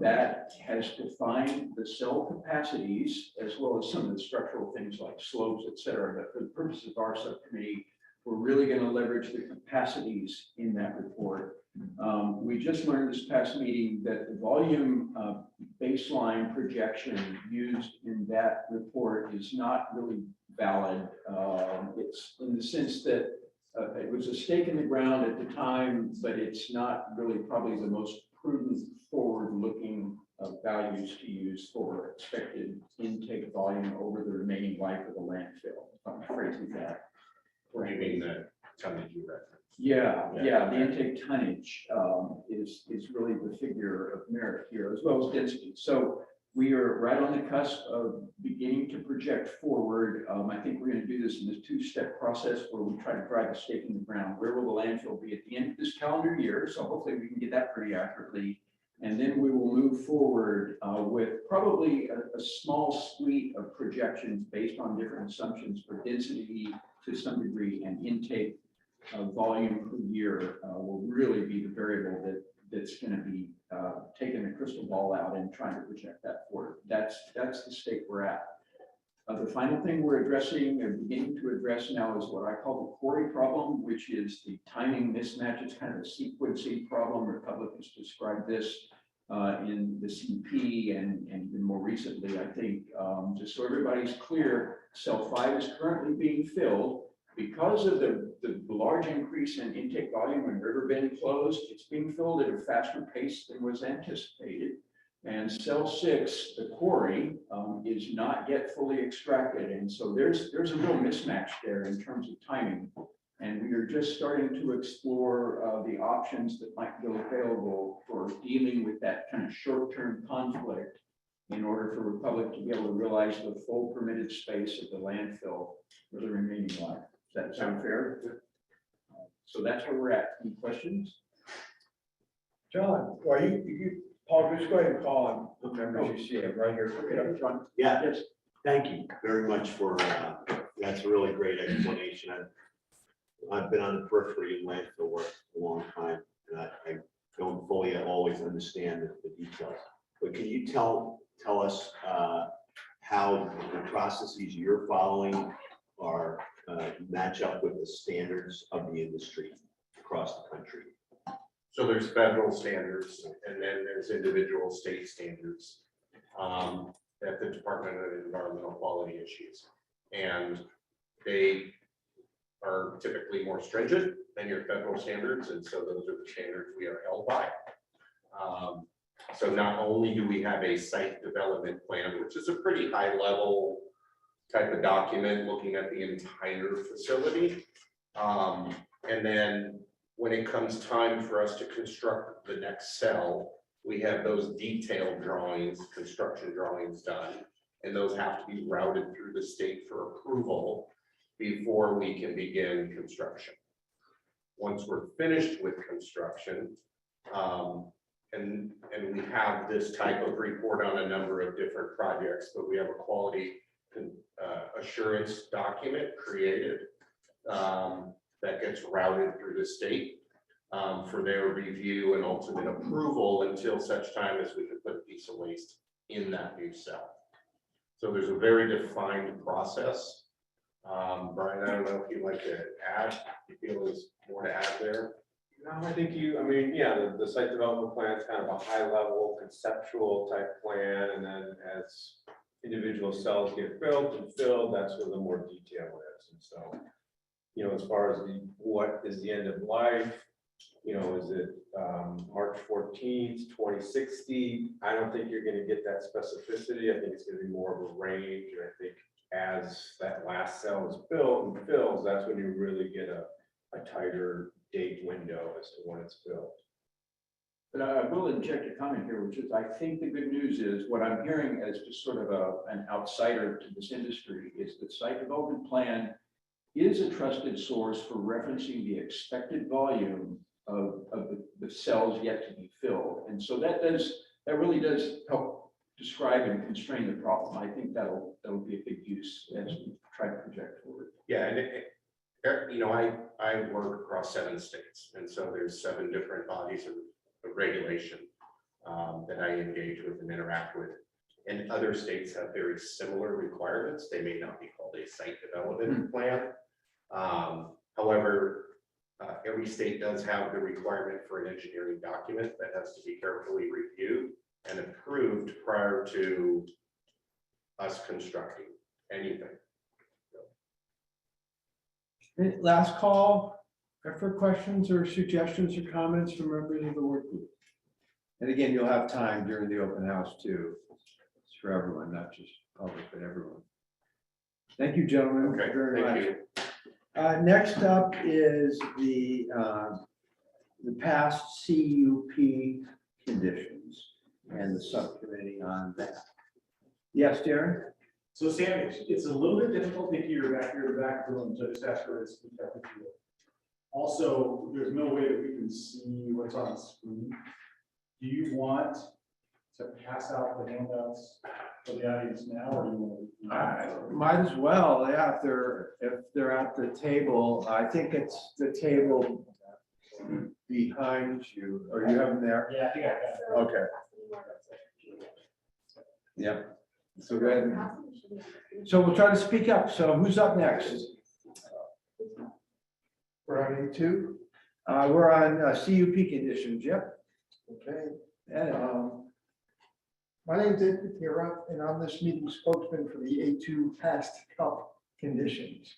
That has defined the cell capacities as well as some of the structural things like slopes, et cetera. But for the purposes of our subcommittee, we're really going to leverage the capacities in that report. We just learned this past meeting that the volume baseline projection used in that report is not really valid. It's in the sense that it was a stake in the ground at the time, but it's not really probably the most prudent forward-looking values to use for expected intake volume over the remaining life of the landfill. I'm afraid of that. What do you mean that tonnage you referenced. Yeah, the intake tonnage is really the figure of merit here, as well as density. So we are right on the cusp of beginning to project forward. I think we're going to do this in this two-step process where we try to drive a stake in the ground. Where will the landfill be at the end of this calendar year? So hopefully we can get that pretty accurately. And then we will move forward with probably a small suite of projections based on different assumptions for density to some degree and intake volume per year will really be the variable that's going to be taking the crystal ball out and trying to project that forward. That's the state we're at. The final thing we're addressing and beginning to address now is what I call the quarry problem, which is the timing mismatch. It's kind of a sequencing problem. Republicans described this in the CP and even more recently, I think, just so everybody's clear, cell 5 is currently being filled. Because of the large increase in intake volume when Riverbend closed, it's being filled at a faster pace than was anticipated. And cell 6, the quarry, is not yet fully extracted. And so there's a real mismatch there in terms of timing. And we are just starting to explore the options that might be available for dealing with that kind of short-term conflict in order for Republic to be able to realize the full permitted space of the landfill for the remaining life. Does that sound fair? So that's where we're at. Any questions? John, well, Paul, just go ahead and call on the members you see them right here. Right up front. Yeah, Yes. thank you very much for, that's a really great explanation. I've been on the periphery in landfill work a long time, and I don't fully always understand the details. But can you tell us how the processes you're following are match up with the standards of the industry across the country? So there's federal standards and then there's individual state standards at the Department of Environmental Quality Issues. And they are typically more stringent than your federal standards. And so those are the standards we are held by. So not only do we have a site development plan, which is a pretty high level type of document looking at the entire facility. And then when it comes time for us to construct the next cell, we have those detailed drawings, construction drawings done, and those have to be routed through the state for approval before we can begin construction. Once we're finished with construction, and we have this type of report on a number of different projects, but we have a quality assurance document created that gets routed through the state for their review and ultimate approval until such time as we can put a piece of waste in that new cell. So there's a very defined process. Brian, I don't know if you'd like to add, you feel there's more to add there? No, I think the site development plan is kind of a high level conceptual type plan, and then as individual cells get built and filled, that's where the more detail is. And so, as far as what is the end of life, is it March 14th, 2060? I don't think you're going to get that specificity. I think it's going to be more of a range. And I think as that last cell is built and fills, that's when you really get a tighter date window as to when it's built. But I will inject a comment here, which is I think the good news is what I'm hearing as just sort of an outsider to this industry is that site development plan is a trusted source for referencing the expected volume of the cells yet to be filled. And so that really does help describe and constrain the problem. I think that'll be a big use as we try to project forward. Yeah, and I work across 7 states, and so there's 7 different bodies of regulation that I engage with and interact with. And other states have very similar requirements. They may not be called a site development plan. However, every state does have the requirement for an engineering document that has to be carefully reviewed and approved prior to us constructing anything. Last call for questions or suggestions or comments from members of the work group. And again, you'll have time during the open house too. It's for everyone, not just public, but everyone. Thank you, gentlemen, Okay, very thank much. you. Next up is the past CUP conditions and the subcommittee on that. Yes, Darren? So Sam, it's a little bit difficult to hear back here in the back room, so just ask for this. Also, there's no way that we can see what's on the screen. Do you want to pass out the handouts for the audience now, or do you want to? Might as well, yeah, if they're at the table. I think it's the table behind you, or you have them there? Yeah, I think I got it. Okay. Yep. So go ahead. So we'll try to speak up. So who's up next? We're on A2. We're on CUP conditions, yep. Okay. Ed. My name is Ed Patera, and I'm this meeting spokesman for the A2 past cup conditions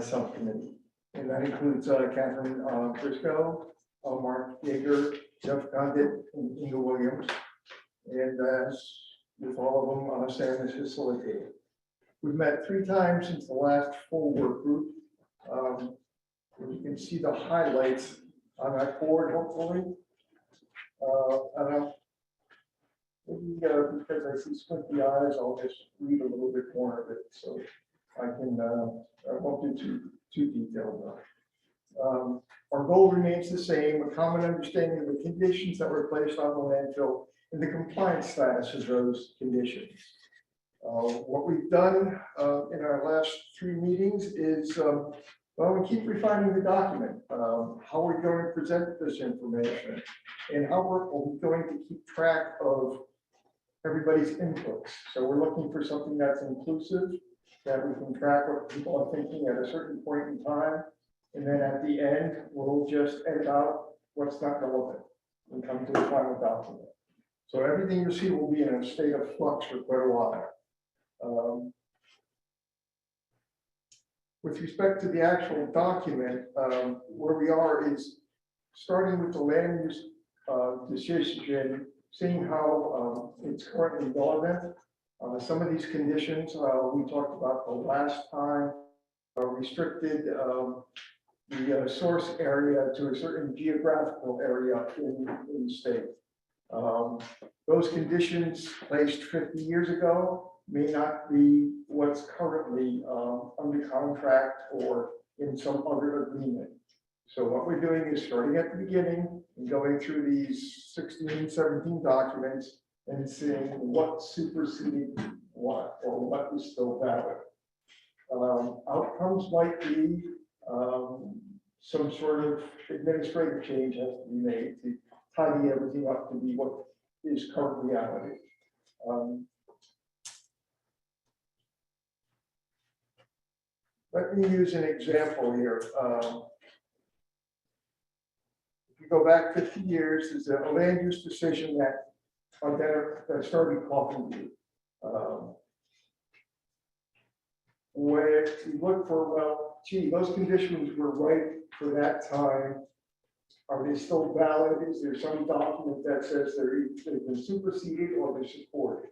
subcommittee. And that includes Catherine Briscoe, Mark Yeager, Jeff Condit, and Inga Williams. And as with all of them, Sam is facilitated. We've met 3 times since the last full work group. You can see the highlights on that board, hopefully. Maybe because I see squinty eyes, I'll just read a little bit more of it, so I can. I won't do too detailed. Our goal remains the same: a common understanding of the conditions that were placed on the landfill and the compliance status of those conditions. What we've done in our last 3 meetings is, well, we keep refining the document, how we're going to present this information, and how we're going to keep track of everybody's inputs. So we're looking for something that's inclusive, that we can track what people are thinking at a certain point in time. And then at the end, we'll just edit out what's not relevant and come to the final document. So everything you see will be in a state of flux for quite a while. With respect to the actual document, where we are is starting with the land use decision, seeing how it's currently relevant. Some of these conditions we talked about the last time restricted the source area to a certain geographical area in the state. Those conditions placed 50 years ago may not be what's currently under contract or in some other agreement. So what we're doing is starting at the beginning and going through these 16, 17 documents and seeing what superseded what or what is still valid. Outcomes might be some sort of administrative change has to be made to tidy everything up to be what is current reality. Let me use an example here. If you go back 50 years, there's a land use decision that started Coffin View. Where you look for, well, gee, those conditions were right for that time. Are they still valid? Is there some document that says they've been superseded or they're supported?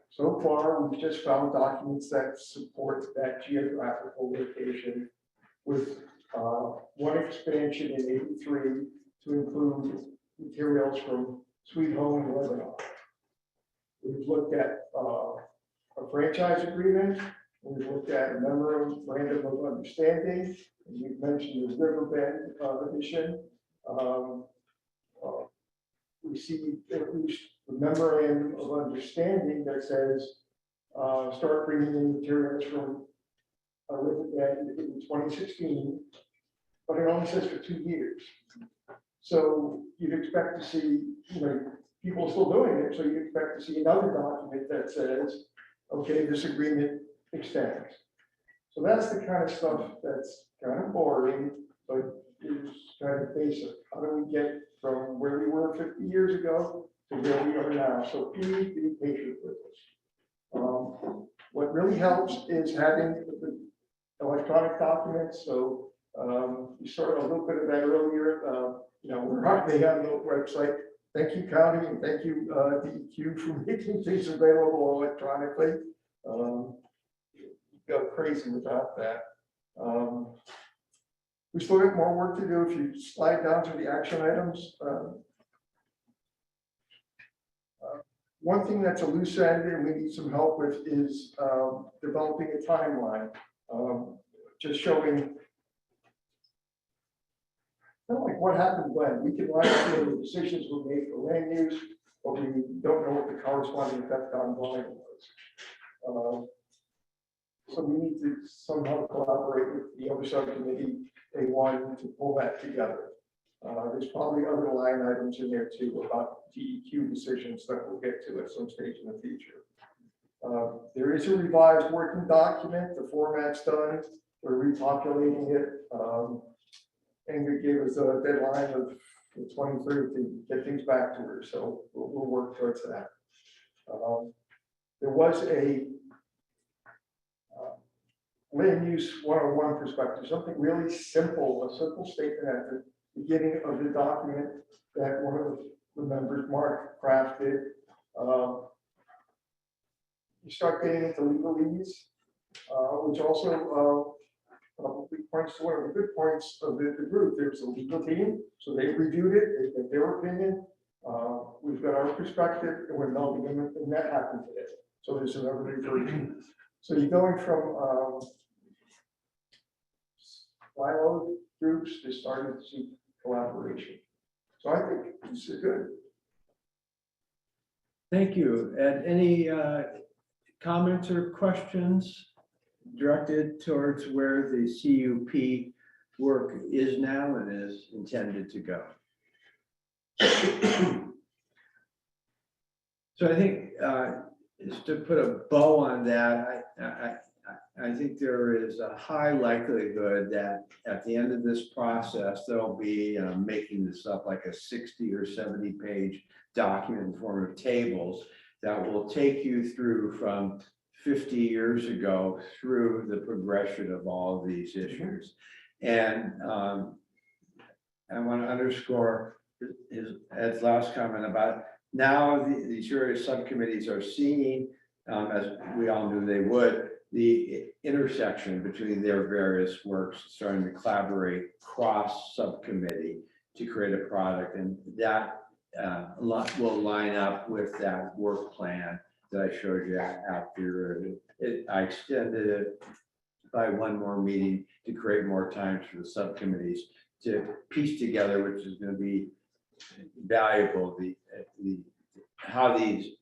So far, we've just found documents that support that geographical location with one expansion in 83 to include materials from Sweet Home in Lebanon. We've looked at a franchise agreement. We've looked at a memorandum of understanding. And we've mentioned the Riverbend addition. We see at least the memorandum of understanding that says start bringing in materials from Riverbend in 2016, but it only says for 2 years. So you'd expect to see, people still doing it. So you expect to see another document that says, okay, this agreement extends. So that's the kind of stuff that's kind of boring, but is kind of basic. How do we get from where we were 50 years ago to where we are now? So please be patient with us. What really helps is having the electronic documents. So you started a little bit of that earlier. We're hardly on the website. Thank you, County, and thank you, DEQ, for making things available electronically. Go crazy without that. We still got more work to do. If you slide down to the action items. One thing that's a loose end and we need some help with is developing a timeline. Just showing kind of like what happened when. We can line up where the decisions were made for land use, but we don't know what the corresponding effect on volume was. So we need to somehow collaborate with the other subcommittee, A1, to pull that together. There's probably other line items in there too about DEQ decisions that we'll get to at some stage in the future. There is a revised working document. The format's done. We're repopulating it. And we gave us a deadline of the 23rd to get things back to her. So we'll work towards that. There was a land use 101 perspective, something really simple, a simple statement at the beginning of the document that one of the members, Mark, crafted. You start getting into legalese, which also probably points to one of the good points of the group. There's a legal team, so they reviewed it, they get their opinion. We've got our perspective, and we're melding them, and that happened today. So there's another version. So you're going from siloed groups to starting to see collaboration. So I think this is good. Thank you. And any comments or questions directed towards where the CUP work is now and is intended to go? So I think just to put a bow on that, I think there is a high likelihood that at the end of this process, there'll be, making this up, like a 60 or 70 page document in form of tables that will take you through from 50 years ago through the progression of all of these issues. And I want to underscore Ed's last comment about now these various subcommittees are seeing, as we all knew they would, the intersection between their various works, starting to collaborate cross subcommittee to create a product. And that will line up with that work plan that I showed you after I extended it by one more meeting to create more time for the subcommittees to piece together, which is going to be valuable, how these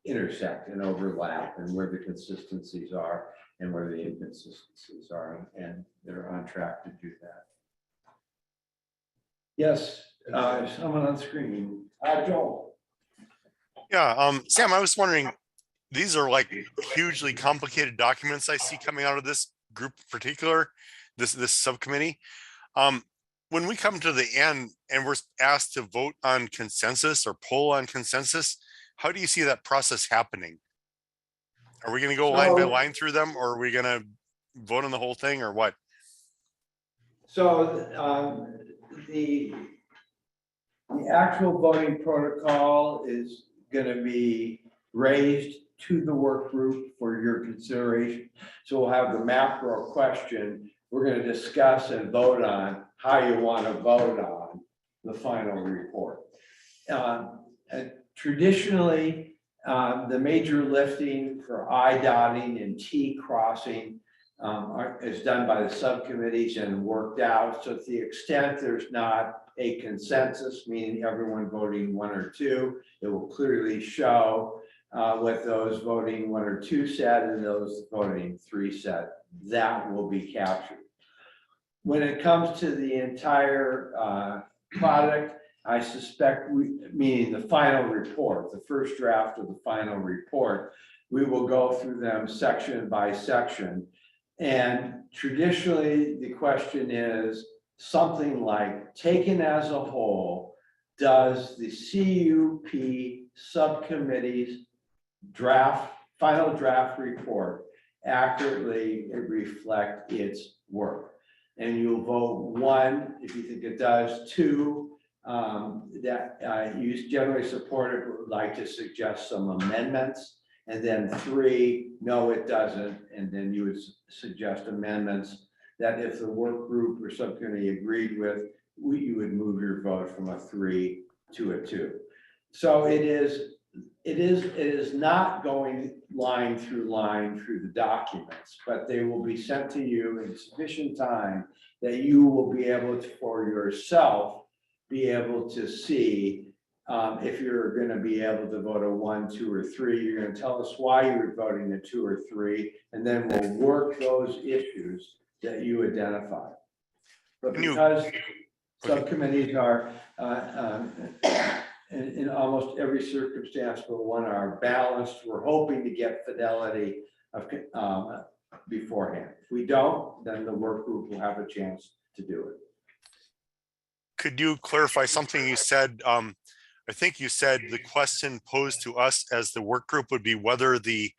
intersect and overlap and where the consistencies are and where the inconsistencies are, and they're on track to do that. Yes, someone on screen. Joel. Yeah, Sam, I was wondering, these are like hugely complicated documents I see coming out of this group in particular, this subcommittee. When we come to the end and we're asked to vote on consensus or poll on consensus, how do you see that process happening? Are we going to go line by line through them, or are we going to vote on the whole thing, or what? So the actual voting protocol is going to be raised to the work group for your consideration. So we'll have the macro question. We're going to discuss and vote on how you want to vote on the final report. And traditionally, the major lifting for I dotting and T crossing is done by the subcommittees and worked out. So to the extent there's not a consensus, meaning everyone voting 1 or 2, it will clearly show what those voting 1 or 2 said and those voting 3 said. That will be captured. When it comes to the entire product, I suspect, meaning the final report, the first draft of the final report, we will go through them section by section. And traditionally, the question is something like, taken as a whole, does the CUP subcommittee's final draft report accurately reflect its work? And you'll vote 1 if you think it does, 2 that you generally support it, would like to suggest some amendments, and then 3, no, it doesn't, and then you would suggest amendments that if the work group or subcommittee agreed with, you would move your vote from a 3 to a 2. So it is not going line through the documents, but they will be sent to you in sufficient time that you will be able to, for yourself, be able to see if you're going to be able to vote a 1, 2, or 3. You're going to tell us why you're voting a 2 or 3, and then we'll work those issues that you identify. But because subcommittees are in almost every circumstance but one are balanced, we're hoping to get fidelity of beforehand. If we don't, then the work group will have a chance to do it. Could you clarify something you said? I think you said the question posed to us as the work group would be whether the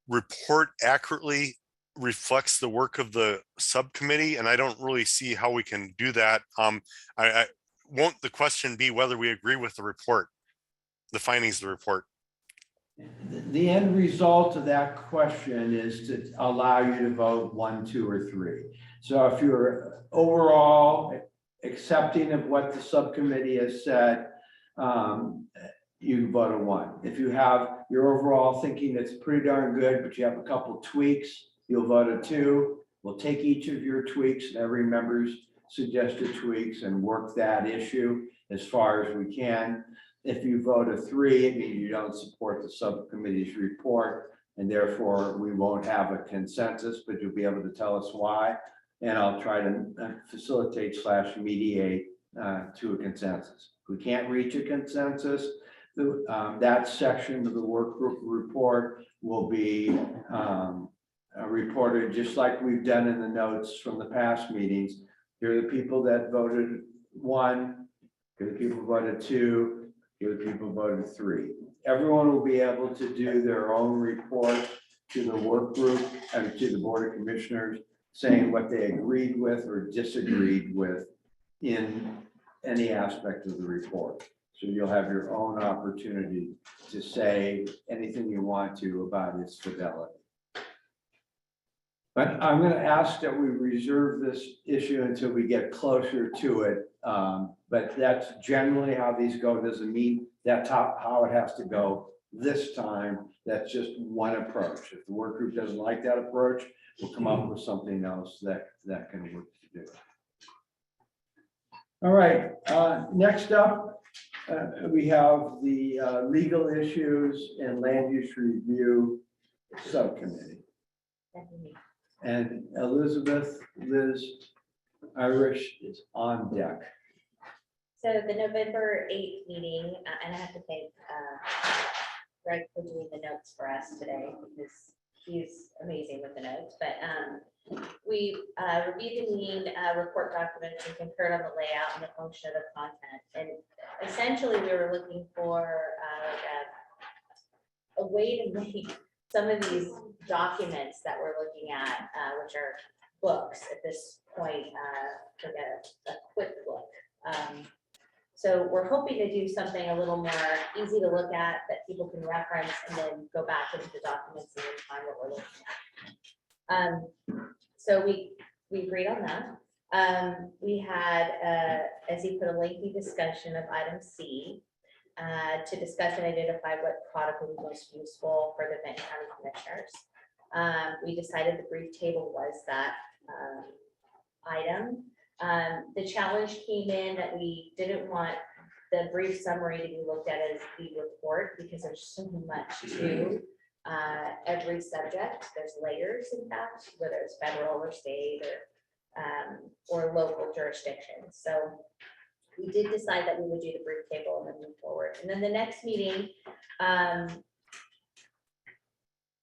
report accurately reflects the work of the subcommittee, and I don't really see how we can do that. Won't the question be whether we agree with the report, the findings of the report? The end result of that question is to allow you to vote 1, 2, or 3. So if you're overall accepting of what the subcommittee has said, you vote a 1. If you're overall thinking it's pretty darn good, but you have a couple tweaks, you'll vote a 2. We'll take each of your tweaks and every member's suggested tweaks and work that issue as far as we can. If you vote a 3, it means you don't support the subcommittee's report, and therefore we won't have a consensus, but you'll be able to tell us why. And I'll try to facilitate / mediate to a consensus. If we can't reach a consensus, that section of the work group report will be reported just like we've done in the notes from the past meetings. Here are the people that voted 1, here are the people who voted 2, here are the people who voted 3. Everyone will be able to do their own report to the work group and to the Board of Commissioners, saying what they agreed with or disagreed with in any aspect of the report. So you'll have your own opportunity to say anything you want to about its fidelity. But I'm going to ask that we reserve this issue until we get closer to it. But that's generally how these go. Doesn't mean that's how it has to go this time. That's just one approach. If the work group doesn't like that approach, we'll come up with something else that can work to do it. All right, next up, we have the legal issues and land use review subcommittee. And Elizabeth Liz Irish is on deck. So the November 8th meeting, and I have to thank Greg for doing the notes for us today because he's amazing with the notes. But we reviewed the meeting report documents and concurred on the layout and the function of the content. And essentially, we were looking for a way to make some of these documents that we're looking at, which are books at this point, like a quick look. So we're hoping to do something a little more easy to look at that people can reference and then go back into the documents and then find what we're looking at. So we agreed on that. We had, as he put, a lengthy discussion of item C to discuss and identify what product would be most useful for the Benton County Commissioners. We decided the brief table was that item. The challenge came in that we didn't want the brief summary to be looked at as the report because there's so much to every subject. There's layers, in fact, whether it's federal or state or local jurisdictions. So we did decide that we would do the brief table and then move forward. And then the next meeting,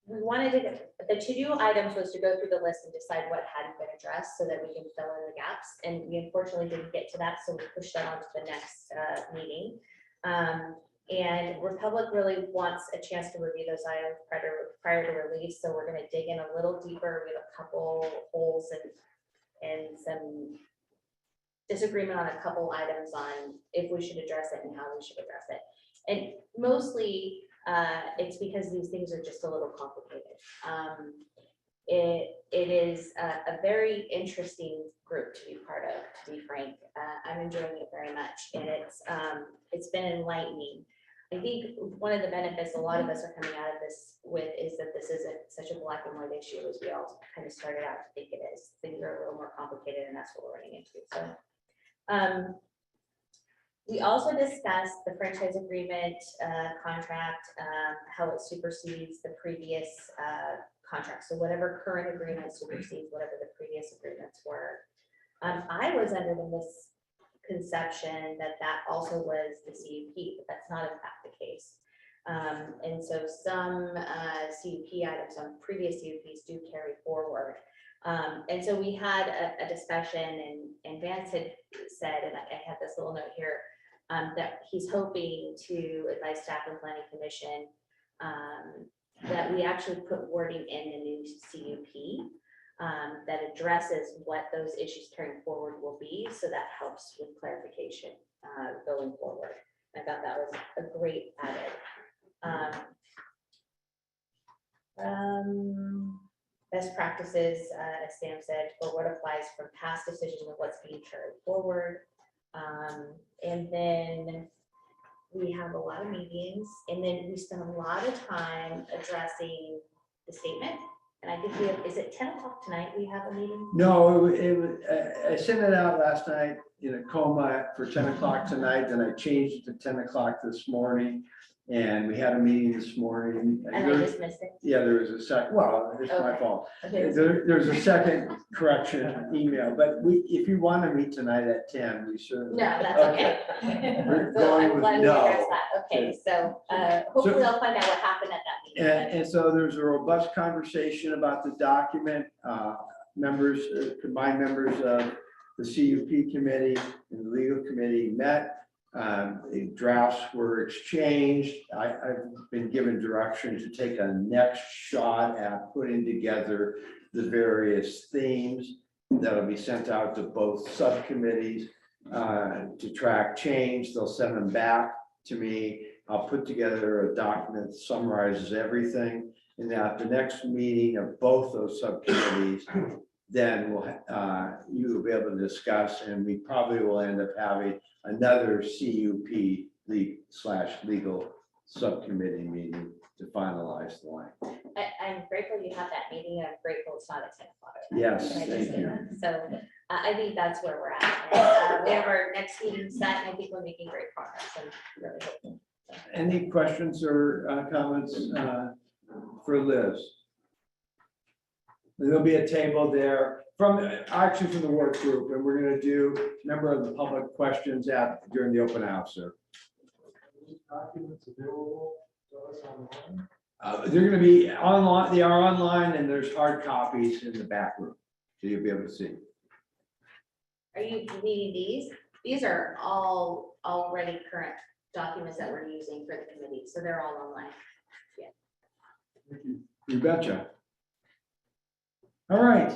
we wanted to, the to-do items was to go through the list and decide what hadn't been addressed so that we can fill in the gaps. And we unfortunately didn't get to that, so we pushed that on to the next meeting. And Republic really wants a chance to review those items prior to release. So we're going to dig in a little deeper. We have a couple holes and some disagreement on a couple items on if we should address it and how we should address it. And mostly it's because these things are just a little complicated. it is a very interesting group to be part of, to be frank. I'm enjoying it very much, and it's been enlightening. I think one of the benefits a lot of us are coming out of this with is that this isn't such a black and white issue as we all kind of started out to think it is. Things are a little more complicated, and that's what we're running into. So we also discussed the franchise agreement contract, how it supersedes the previous contract. So whatever current agreement supersedes whatever the previous agreements were. I was under the misconception that that also was the CUP, but that's not in fact the case. And so some CUP items on previous CUPs do carry forward. And so we had a discussion, and Vance had said, and I have this little note here, that he's hoping to advise staff and planning commission that we actually put wording in the new CUP that addresses what those issues carrying forward will be. So that helps with clarification going forward. I thought that was a great added. Best practices, as Sam said, for what applies from past decisions of what's being carried forward. And then we have a lot of meetings, and then we spend a lot of time addressing the statement. And I think we have, is it 10 o'clock tonight we have a meeting? No, I sent it out last night in a coma for 10 o'clock tonight, then I changed it to 10 o'clock this morning. And we had a meeting this morning. And I just missed it. Yeah, there was a second, well, it's my Okay. fault. Okay. There's a second correction email, but if you want to meet tonight at 10, we certainly. No, that's okay. We're So going I'm with glad we no. addressed that. Okay, so hopefully I'll find out what happened at that meeting. And so there's a robust conversation about the document. Members, combined members of the CUP committee and the legal committee met. The drafts were exchanged. I've been given direction to take a next shot at putting together the various themes that'll be sent out to both subcommittees to track change. They'll send them back to me. I'll put together a document that summarizes everything, and at the next meeting of both those subcommittees, then you will be able to discuss, and we probably will end up having another CUP legal subcommittee meeting to finalize the line. I'm grateful you have that meeting, and I'm grateful it's not at 10 o'clock. Yes, Can I just thank say you. that? So I think that's where we're at. And, we have our next meeting set, and I think we're making great progress. I'm really hoping. Any questions or comments for Liz? There'll be a table there actually from the work group, and we're gonna do member of the public questions during the open house, sir. Documents available to us online? They're gonna be online, they are online, and there's hard copies in the back room, so you'll be able to see. Are you needing these? These are all already current documents that we're using for the committee, so they're all online. Thank you. You betcha. All right,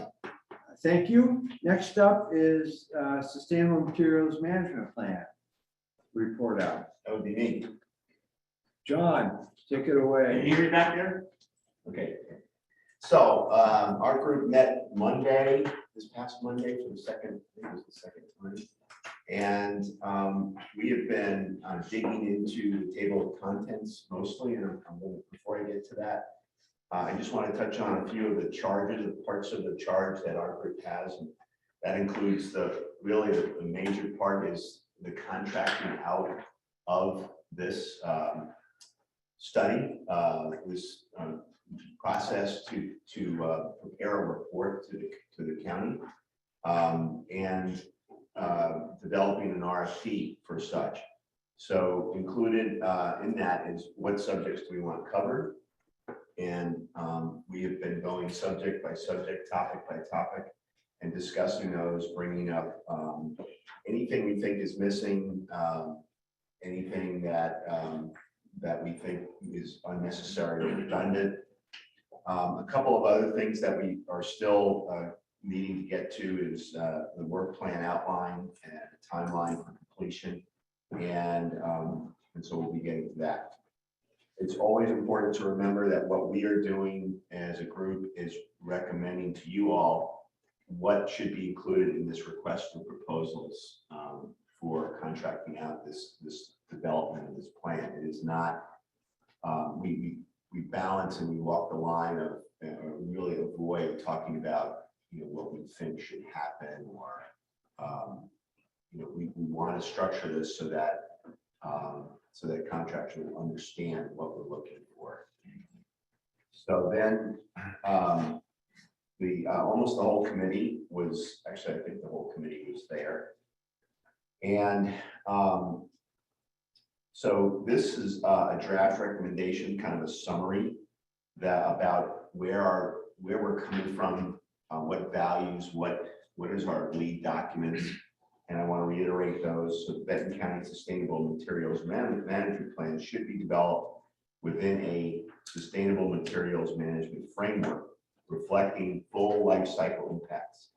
thank you. Next up is Sustainable Materials Management Plan report out. That would be me. John, take it Can away. you hear me back there? Okay. So our group met Monday, this past Monday for the second, I think it was the second time. And we have been digging into the table of contents mostly, and I'm going to, before I get to that, I just want to touch on a few of the charges, the parts of the charge that our group has. And that includes really the major part is the contracting out of this study. It was processed to prepare a report to the county and developing an RFP for such. So included in that is what subjects do we want covered. And we have been going subject by subject, topic by topic, and discussing those, bringing up anything we think is missing, anything that that we think is unnecessary or redundant. A couple of other things that we are still needing to get to is the work plan outline and timeline for completion, and so we'll be getting to that. It's always important to remember that what we are doing as a group is recommending to you all what should be included in this request for proposals for contracting out this development of this plan. It is not, we balance and we walk the line of really avoid talking about, what we think should happen, or we want to structure this so that contractors will understand what we're looking for. So then almost the whole committee was, actually, I think the whole committee was there. And so this is a draft recommendation, kind of a summary about where we're coming from, what values, what is our lead documents. And I want to reiterate those. So Benton County Sustainable Materials Management Plan should be developed within a sustainable materials management framework reflecting full life cycle impacts.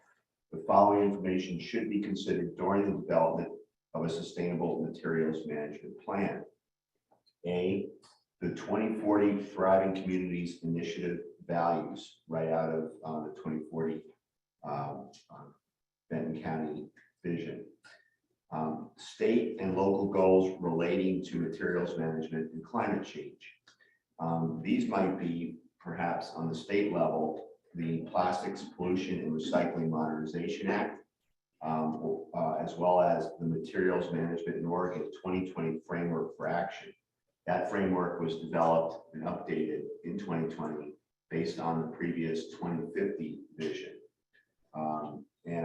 The following information should be considered during the development of a sustainable materials management plan. A, the 2040 Thriving Communities Initiative values, right out of the 2040 Benton County vision. State and local goals relating to materials management and climate change. These might be perhaps on the state level, the Plastics Pollution and Recycling Modernization Act, as well as the Materials Management in Oregon 2020 Framework for Action. That framework was developed and updated in 2020 based on the previous 2050 vision. And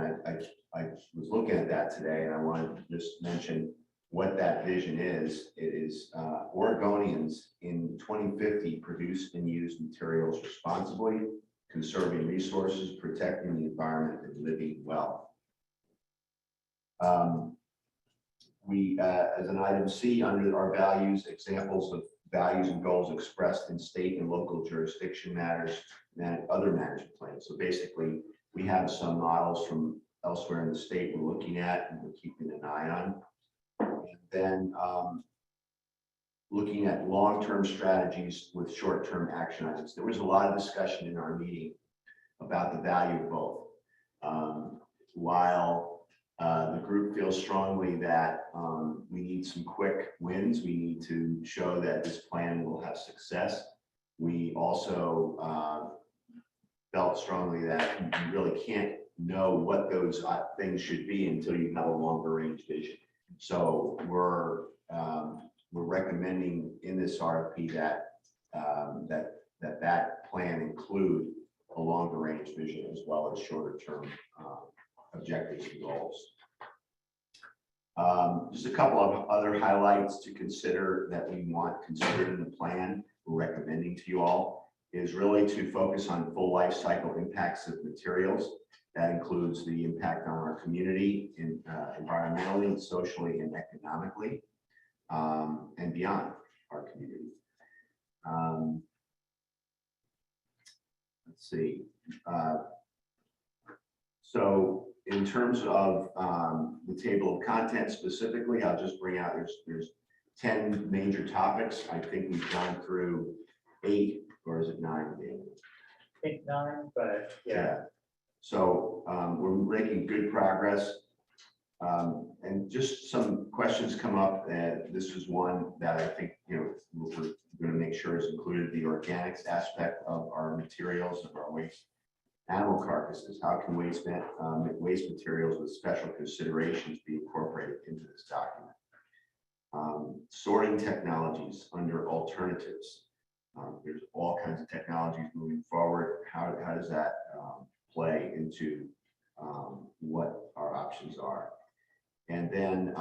I was looking at that today, and I wanted to just mention what that vision is. It is Oregonians in 2050 produce and use materials responsibly, conserving resources, protecting the environment, and living well. We, as an item C under our values, examples of values and goals expressed in state and local jurisdiction matters and other management plans. So basically, we have some models from elsewhere in the state we're looking at and we're keeping an eye on. And then looking at long-term strategies with short-term action items. There was a lot of discussion in our meeting about the value of both. While the group feels strongly that we need some quick wins, we need to show that this plan will have success. We also felt strongly that you really can't know what those things should be until you have a longer range vision. So we're recommending in this RFP that that plan include a longer range vision as well as shorter term objectives and goals. Just a couple of other highlights to consider that we want considered in the plan we're recommending to you all is really to focus on full life cycle impacts of materials. That includes the impact on our community, environmentally, socially, and economically, and beyond our community. Let's see. So in terms of the table of contents specifically, I'll just bring out, there's 10 major topics. I think we've gone through 8, or is it 9, David? I think 9, but yeah. So we're making good progress. And just some questions come up, and this is one that I think, we're going to make sure is included, the organics aspect of our materials, of our waste. Animal carcasses, how can waste materials with special considerations be incorporated into this document? Sorting technologies under alternatives. There's all kinds of technologies moving forward. How does that play into what our options are? And then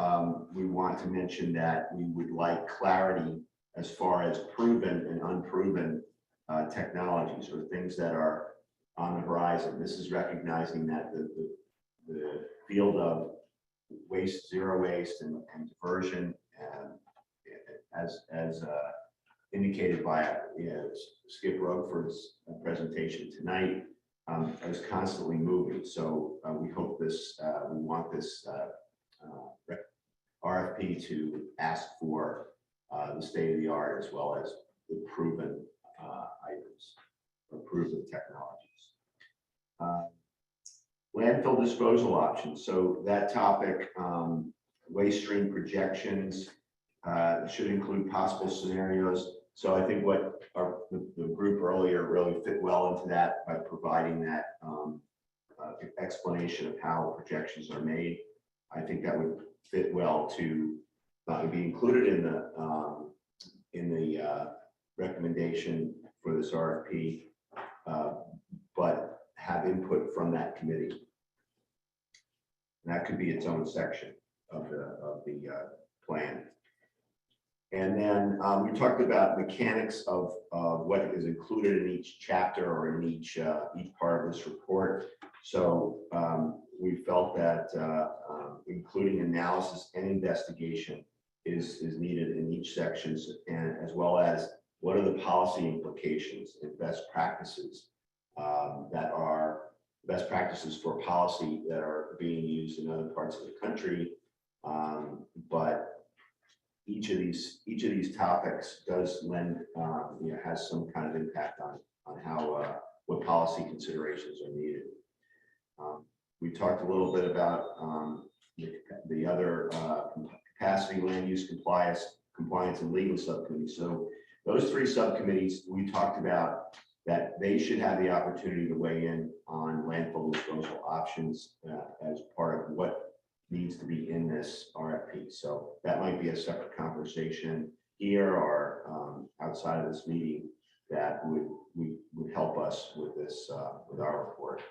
we want to mention that we would like clarity as far as proven and unproven technologies or things that are on the horizon. This is recognizing that the field of waste, zero waste, and diversion, as indicated by Skip Roqueford's presentation tonight, is constantly moving. So we hope this, we want this RFP to ask for the state of the art as well as the proven items or proven technologies. Landfill disposal options. So that topic, waste stream projections, should include possible scenarios. So I think what the group earlier really fit well into that by providing that explanation of how projections are made. I think that would fit well to be included in the recommendation for this RFP, but have input from that committee. And that could be its own section of the plan. And then we talked about mechanics of what is included in each chapter or in each part of this report. So we felt that including analysis and investigation is needed in each section, and as well as what are the policy implications and best practices that are best practices for policy that are being used in other parts of the country. But each of these topics does lend, has some kind of impact on how what policy considerations are needed. We talked a little bit about the other capacity, land use compliance and legal subcommittees. So those three subcommittees, we talked about that they should have the opportunity to weigh in on landfill disposal options as part of what needs to be in this RFP. So that might be a separate conversation here or outside of this meeting that would help us with this, with our report.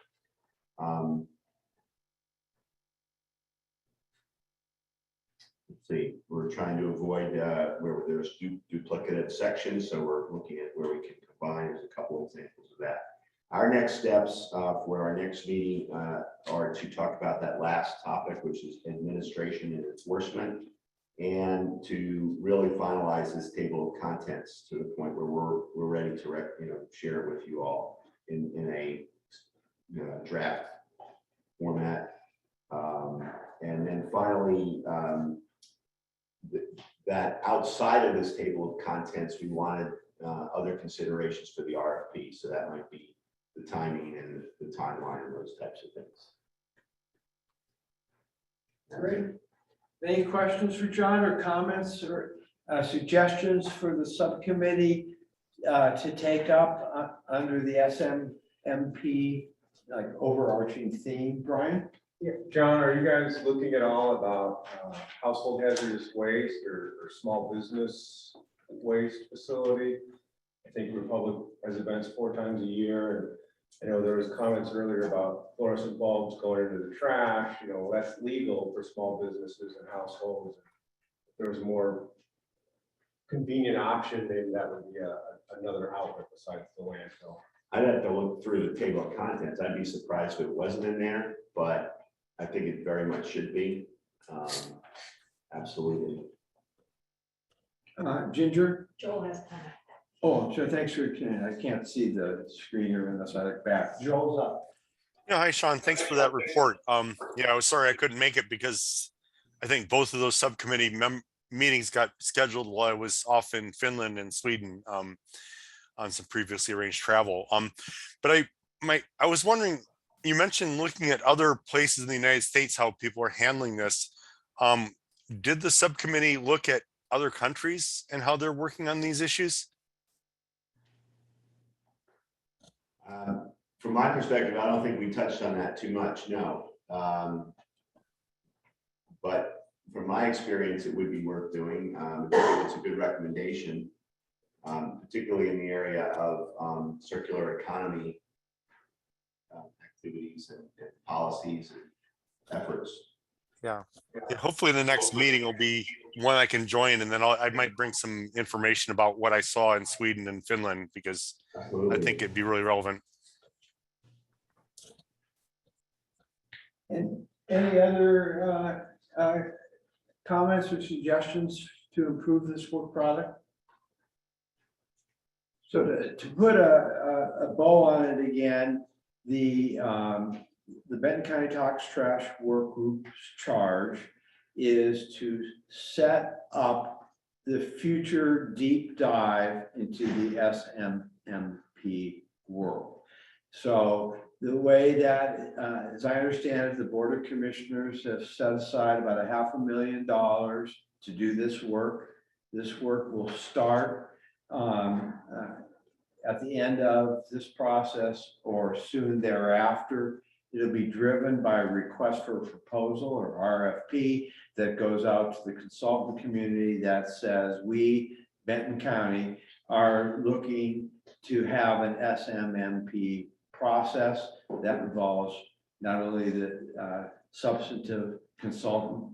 Let's see, we're trying to avoid where there's duplicative sections. So we're looking at where we can combine. There's a couple of examples of that. Our next steps for our next meeting are to talk about that last topic, which is administration and enforcement, and to really finalize this table of contents to the point where we're ready to share it with you all in a draft format. And then finally, that outside of this table of contents, we wanted other considerations for the RFP. So that might be the timing and the timeline and those types of things. Great. Any questions for John or comments or suggestions for the subcommittee to take up under the SMMP like overarching theme? Brian? Yeah, John, are you guys looking at all about household hazardous waste or small business waste facility? I think Republic has events 4 times a year, and I know there was comments earlier about fluorescent bulbs going into the trash. That's legal for small businesses and households. If there was a more convenient option, maybe that would be another outlet besides the landfill. I'd have to look through the table of contents. I'd be surprised if it wasn't in there, but I think it very much should be. Absolutely. Ginger? Joel has comment. Oh, so thanks for, I can't see the screen here unless I look back. Joel's up. Yeah, hi, Sean. Thanks for that report. Yeah, I was sorry I couldn't make it because I think both of those subcommittee meetings got scheduled while I was off in Finland and Sweden on some previously arranged travel. But I was wondering, you mentioned looking at other places in the United States, how people are handling this. Did the subcommittee look at other countries and how they're working on these issues? From my perspective, I don't think we touched on that too much, no. But from my experience, it would be worth doing. It's a good recommendation, particularly in the area of circular economy activities and policies and efforts. Yeah. Hopefully the next meeting will be one I can join, and then I might bring some information about what I saw in Sweden and Finland, because Absolutely. I think it'd be really relevant. And any other comments or suggestions to improve this work product? So to put a bow on it again, the Benton County Tox Trash Work Group's charge is to set up the future deep dive into the SMMP world. So the way that, as I understand it, the Board of Commissioners have set aside about $500,000 to do this work. This work will start at the end of this process or soon thereafter. It'll be driven by a request for a proposal or RFP that goes out to the consultant community that says, we, Benton County, are looking to have an SMMP process that involves not only the substantive consultant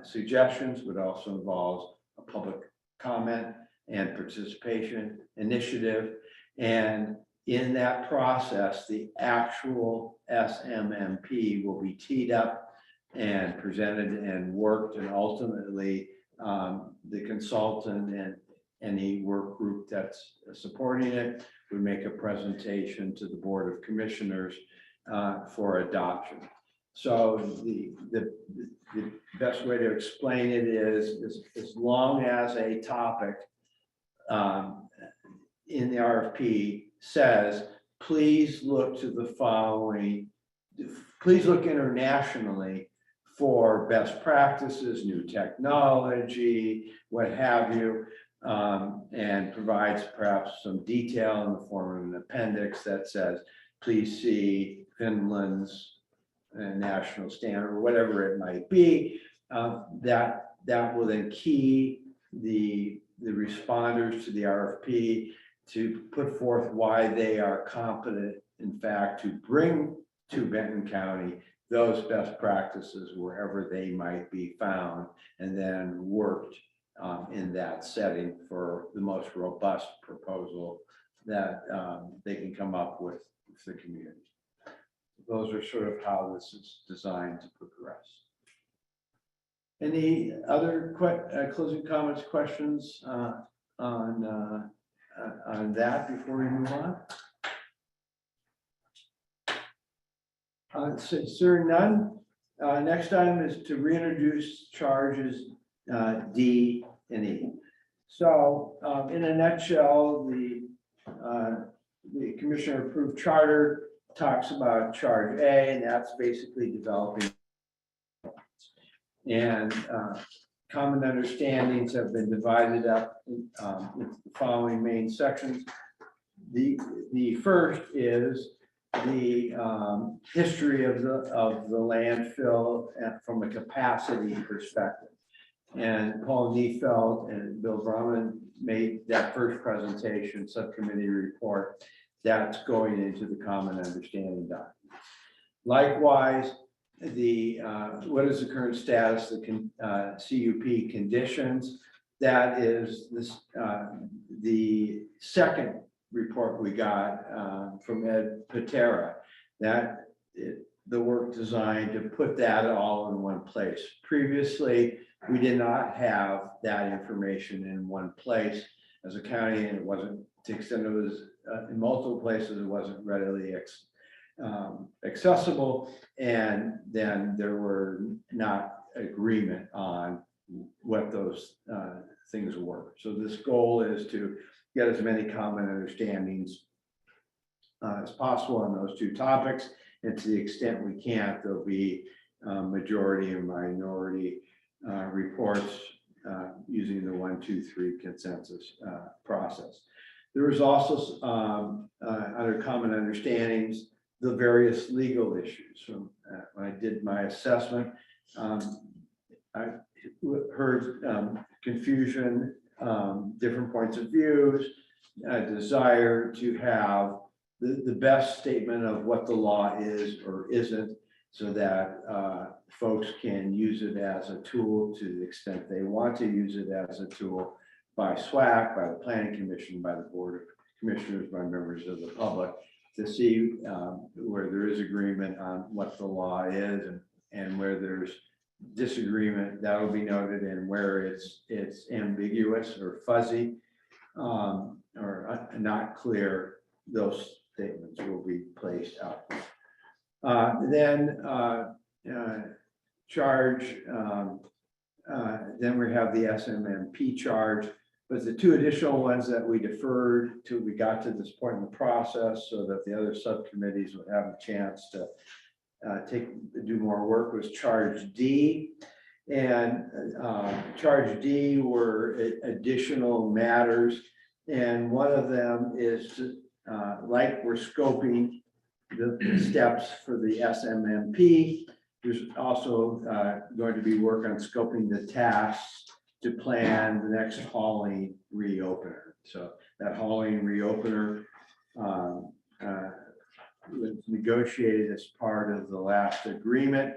suggestions, but also involves a public comment and participation initiative. And in that process, the actual SMMP will be teed up and presented and worked, and ultimately the consultant and any work group that's supporting it would make a presentation to the Board of Commissioners for adoption. So the best way to explain it is as long as a topic in the RFP says, please look to the following, please look internationally for best practices, new technology, what have you, and provides perhaps some detail in the form of an appendix that says, please see Finland's national standard, or whatever it might be, that will then key the responders to the RFP to put forth why they are competent, in fact, to bring to Benton County those best practices wherever they might be found, and then worked in that setting for the most robust proposal that they can come up with the community. Those are sort of how this is designed to progress. Any other closing comments, questions on that before we move on? Sir, none. Next item is to reintroduce charges D and E. So in a nutshell, the commissioner approved charter talks about charge A, and that's basically developing. And common understandings have been divided up into the following main sections. The first is the history of the landfill from a capacity perspective. And Paul Neufeld and Bill Brumman made that first presentation, subcommittee report, that's going into the common understanding document. Likewise, what is the current status of the CUP conditions? That is this, the second report we got from Ed Patera, that the work designed to put that all in one place. Previously, we did not have that information in one place as a county, and it wasn't, to the extent it was in multiple places, it wasn't readily accessible, and then there were not agreement on what those things were. So this goal is to get as many common understandings as possible on those two topics, and to the extent we can't, there'll be majority and minority reports using the 1, 2, 3 consensus process. There was also under common understandings, the various legal issues. So when I did my assessment, I heard confusion, different points of views, a desire to have the best statement of what the law is or isn't, so that folks can use it as a tool to the extent they want to use it as a tool by SWAC, by the Planning Commission, by the Board of Commissioners, by members of the public, to see where there is agreement on what the law is, and where there's disagreement, that will be noted, and where it's ambiguous or fuzzy or not clear, those statements will be placed out. Then charge Then we have the SMMP charge, but the two additional ones that we deferred till we got to this point in the process so that the other subcommittees would have a chance to do more work was charge D. And charge D were additional matters. And one of them is to, like we're scoping the steps for the SMMP. There's also going to be work on scoping the tasks to plan the next hauling reopener. So that hauling reopener was negotiated as part of the last agreement,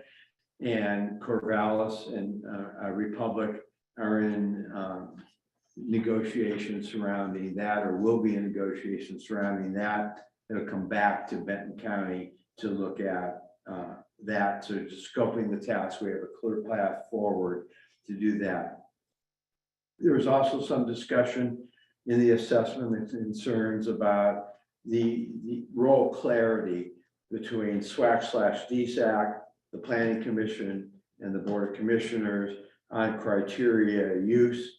and Corvallis and Republic are in negotiations surrounding that, or will be in negotiations surrounding that. It'll come back to Benton County to look at that. So just scoping the task, we have a clear path forward to do that. There was also some discussion in the assessment and concerns about the role clarity between SWAC/DSAC, the Planning Commission, and the Board of Commissioners on criteria use.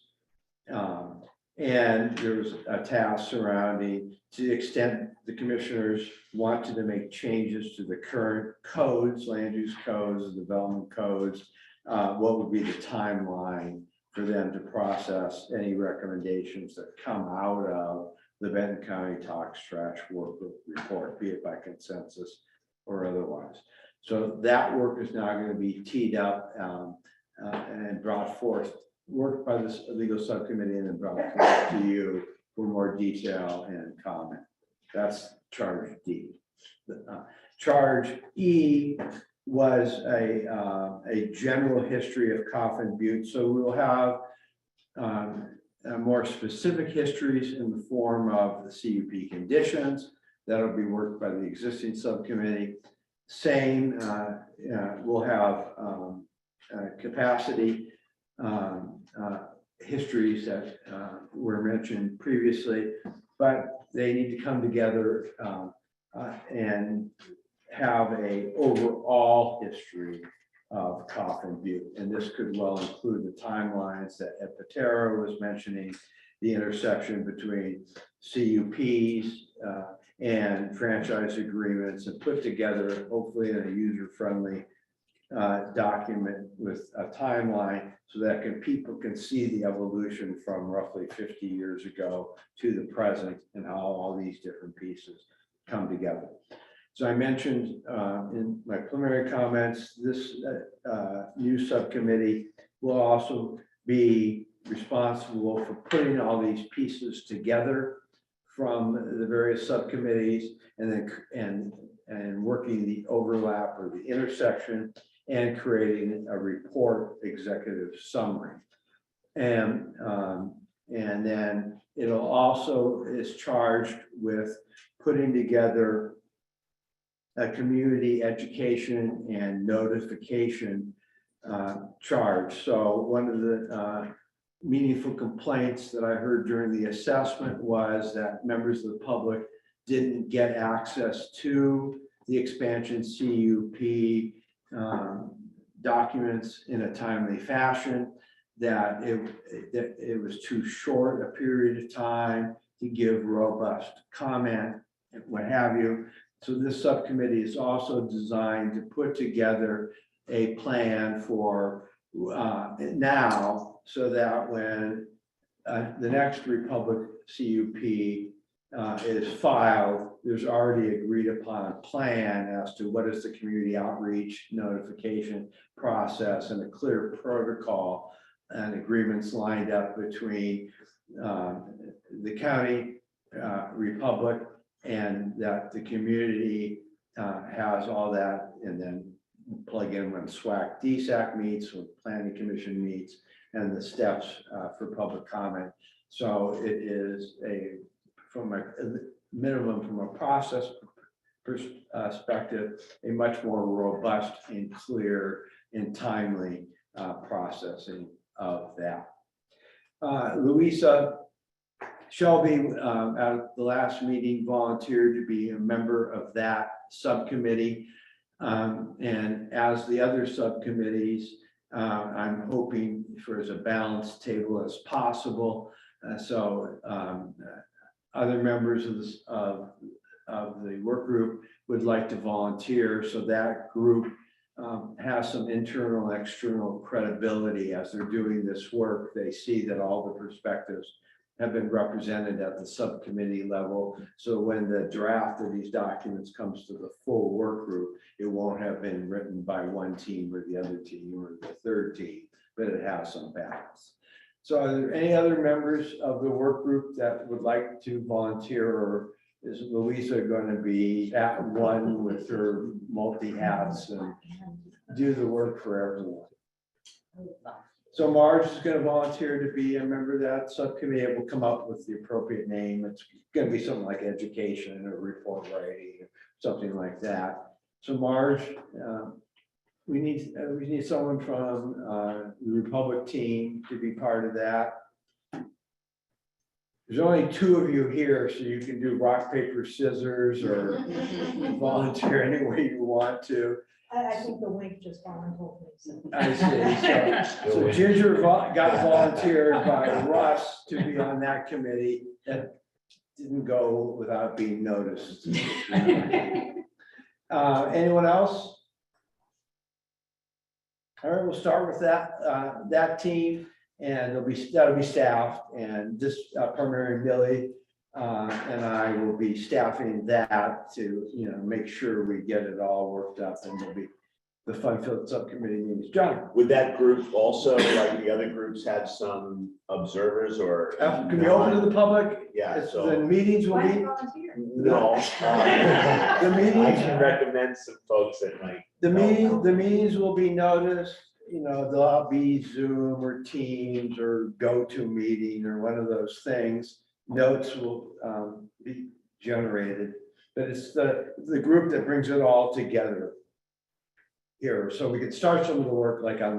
And there was a task surrounding, to the extent the commissioners wanted to make changes to the current codes, land use codes, development codes, what would be the timeline for them to process any recommendations that come out of the Benton County Tox Trash Work Group report, be it by consensus or otherwise. So that work is now going to be teed up and brought forth, worked by this legal subcommittee, and then brought forth to you for more detail and comment. That's charge D. Charge E was a general history of Coffin Butte. So we'll have more specific histories in the form of the CUP conditions that'll be worked by the existing subcommittee. Same, we'll have capacity histories that were mentioned previously, but they need to come together and have a overall history of Coffin Butte. And this could well include the timelines that Ed Patera was mentioning, the intersection between CUPs and franchise agreements, and put together, hopefully in a user-friendly document with a timeline so that people can see the evolution from roughly 50 years ago to the present and how all these different pieces come together. So I mentioned in my preliminary comments, this new subcommittee will also be responsible for putting all these pieces together from the various subcommittees, and then and working the overlap or the intersection, and creating a report executive summary. And then it'll also is charged with putting together a community education and notification charge. So one of the meaningful complaints that I heard during the assessment was that members of the public didn't get access to the expansion CUP documents in a timely fashion, that it was too short a period of time to give robust comment and what have you. So this subcommittee is also designed to put together a plan for now, so that when the next Republic CUP is filed, there's already agreed upon plan as to what is the community outreach notification process, and a clear protocol and agreements lined up between the county, Republic, and that the community has all that, and then plug in when SWAC DSAC meets, when Planning Commission meets, and the steps for public comment. So it is from a minimum, from a process perspective, a much more robust and clear and timely processing of that. Louisa Shelby, at the last meeting, volunteered to be a member of that subcommittee. And as the other subcommittees, I'm hoping for as a balanced table as possible. Other members of this, of the work group would like to volunteer, so that group has some internal and external credibility as they're doing this work. They see that all the perspectives have been represented at the subcommittee level. So when the draft of these documents comes to the full work group, it won't have been written by one team or the other team or the third team, but it has some balance. So are there any other members of the work group that would like to volunteer, or is Louisa going to be at one with her multi-hats and do the work for everyone? So Marge is going to volunteer to be a member of that subcommittee. It will come up with the appropriate name. It's going to be something like education or report writing, or something like that. So Marge, we need someone from the Republic team to be part of that. There's only two of you here, so you can do rock, paper, scissors, or volunteer any way you want to. I think the wink just volunteered me. So. I see. So Ginger got volunteered by Russ to be on that committee. That didn't go without being noticed. Anyone else? All right, we'll start with that team, and that'll be staffed, and this primary Billy and I will be staffing that to make sure we get it all worked up, and there'll be the fun-filled subcommittee meetings. John, Would that group also, like the other groups, have some observers or? can we open to the public? Yeah, The so. meetings will be. No. The meetings. I can recommend some folks that might. The meetings will be noticed. There'll be Zoom or Teams or GoToMeeting or one of those things. Notes will be generated, but it's the group that brings it all together here. So we could start some of the work like on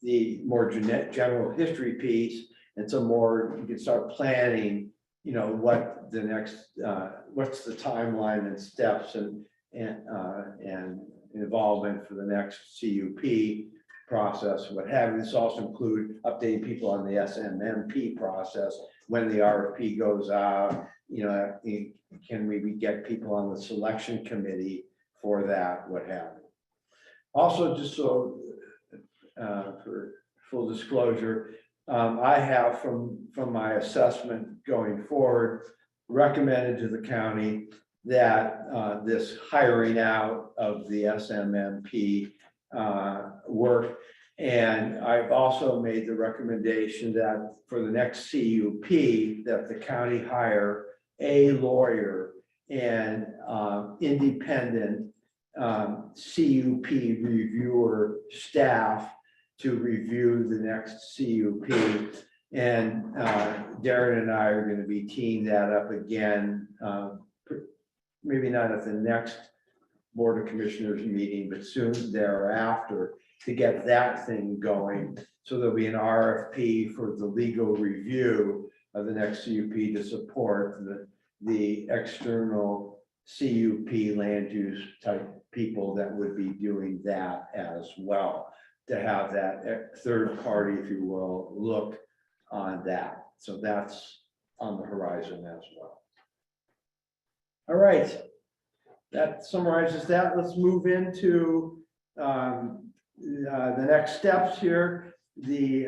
the more general history piece, and some more, you can start planning, what the next, what's the timeline and steps and involvement for the next CUP process, what have you. This also include updating people on the SMMP process, when the RFP goes out, can we get people on the selection committee for that, what have you. Also, just so for full disclosure, I have from my assessment going forward recommended to the county that this hiring out of the SMMP work. And I've also made the recommendation that for the next CUP, that the county hire a lawyer and independent CUP reviewer staff to review the next CUP. And Darren and I are going to be teeing that up again, maybe not at the next Board of Commissioners meeting, but soon thereafter, to get that thing going. So there'll be an RFP for the legal review of the next CUP to support the external CUP land use type people that would be doing that as well, to have that third party, if you will, look on that. So that's on the horizon as well. All right, that summarizes that. Let's move into the next steps here. The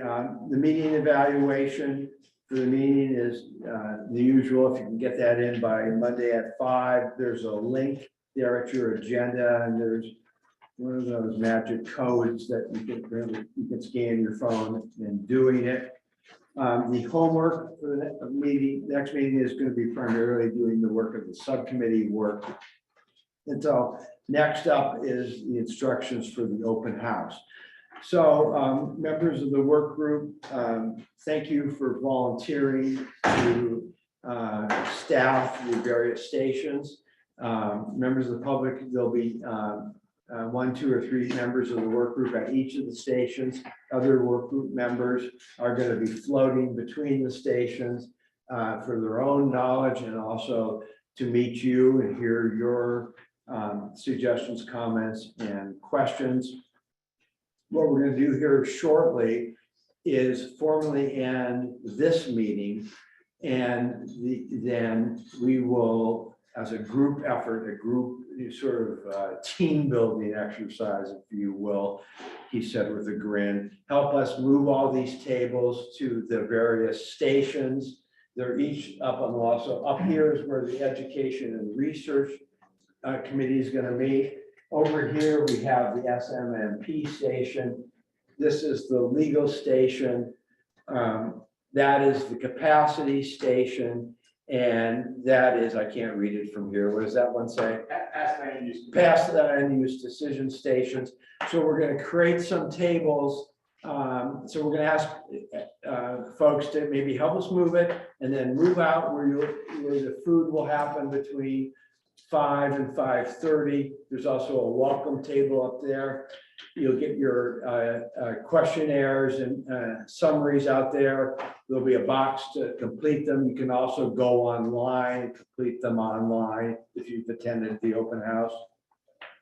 meeting evaluation for the meeting is the usual. If you can get that in by Monday at 5, there's a link there at your agenda, and there's one of those magic codes that you can scan your phone and doing it. The homework for the next meeting is going to be primarily doing the work of the subcommittee work. And so next up is the instructions for the open house. So members of the work group, thank you for volunteering to staff the various stations. Members of the public, there'll be 1, 2, or 3 members of the work group at each of the stations. Other work group members are going to be floating between the stations for their own knowledge, and also to meet you and hear your suggestions, comments, and questions. what we're gonna do here shortly is formally end this meeting. And then we will, as a group effort, a group sort of team building exercise, if you will, he said with a grin, help us move all these tables to the various stations. They're each up on the wall. So up here is where the education and research committee is gonna meet. Over here, we have the SMMP station. This is the legal station. That is the capacity station. And that is, I can't read it from here. What does that one say? Past the end use decision stations. So we're gonna create some tables. So we're gonna ask folks to maybe help us move it and then move out where the food will happen between 5 and 5:30. There's also a welcome table up there. You'll get your questionnaires and summaries out there. There'll be a box to complete them. You can also go online and complete them online if you've attended the open house.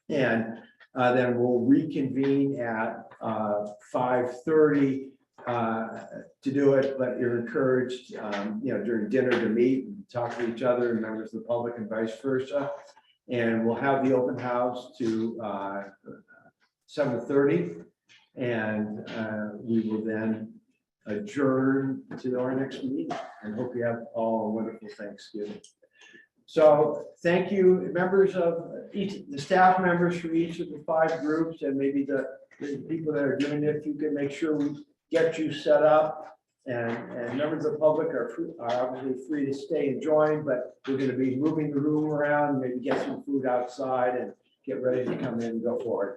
And then we'll reconvene at 5:30 to do it, but you're encouraged, during dinner to meet and talk to each other and members of the public and vice versa. And we'll have the open house to 7:30. And we will then adjourn to our next meeting and hope you have all a wonderful Thanksgiving. So thank you, members of the staff members from each of the 5 groups and maybe the people that are doing it. If you can make sure we get you set up, and members of the public are obviously free to stay and join, but we're going to be moving the room around, maybe get some food outside and get ready to come in and go forward.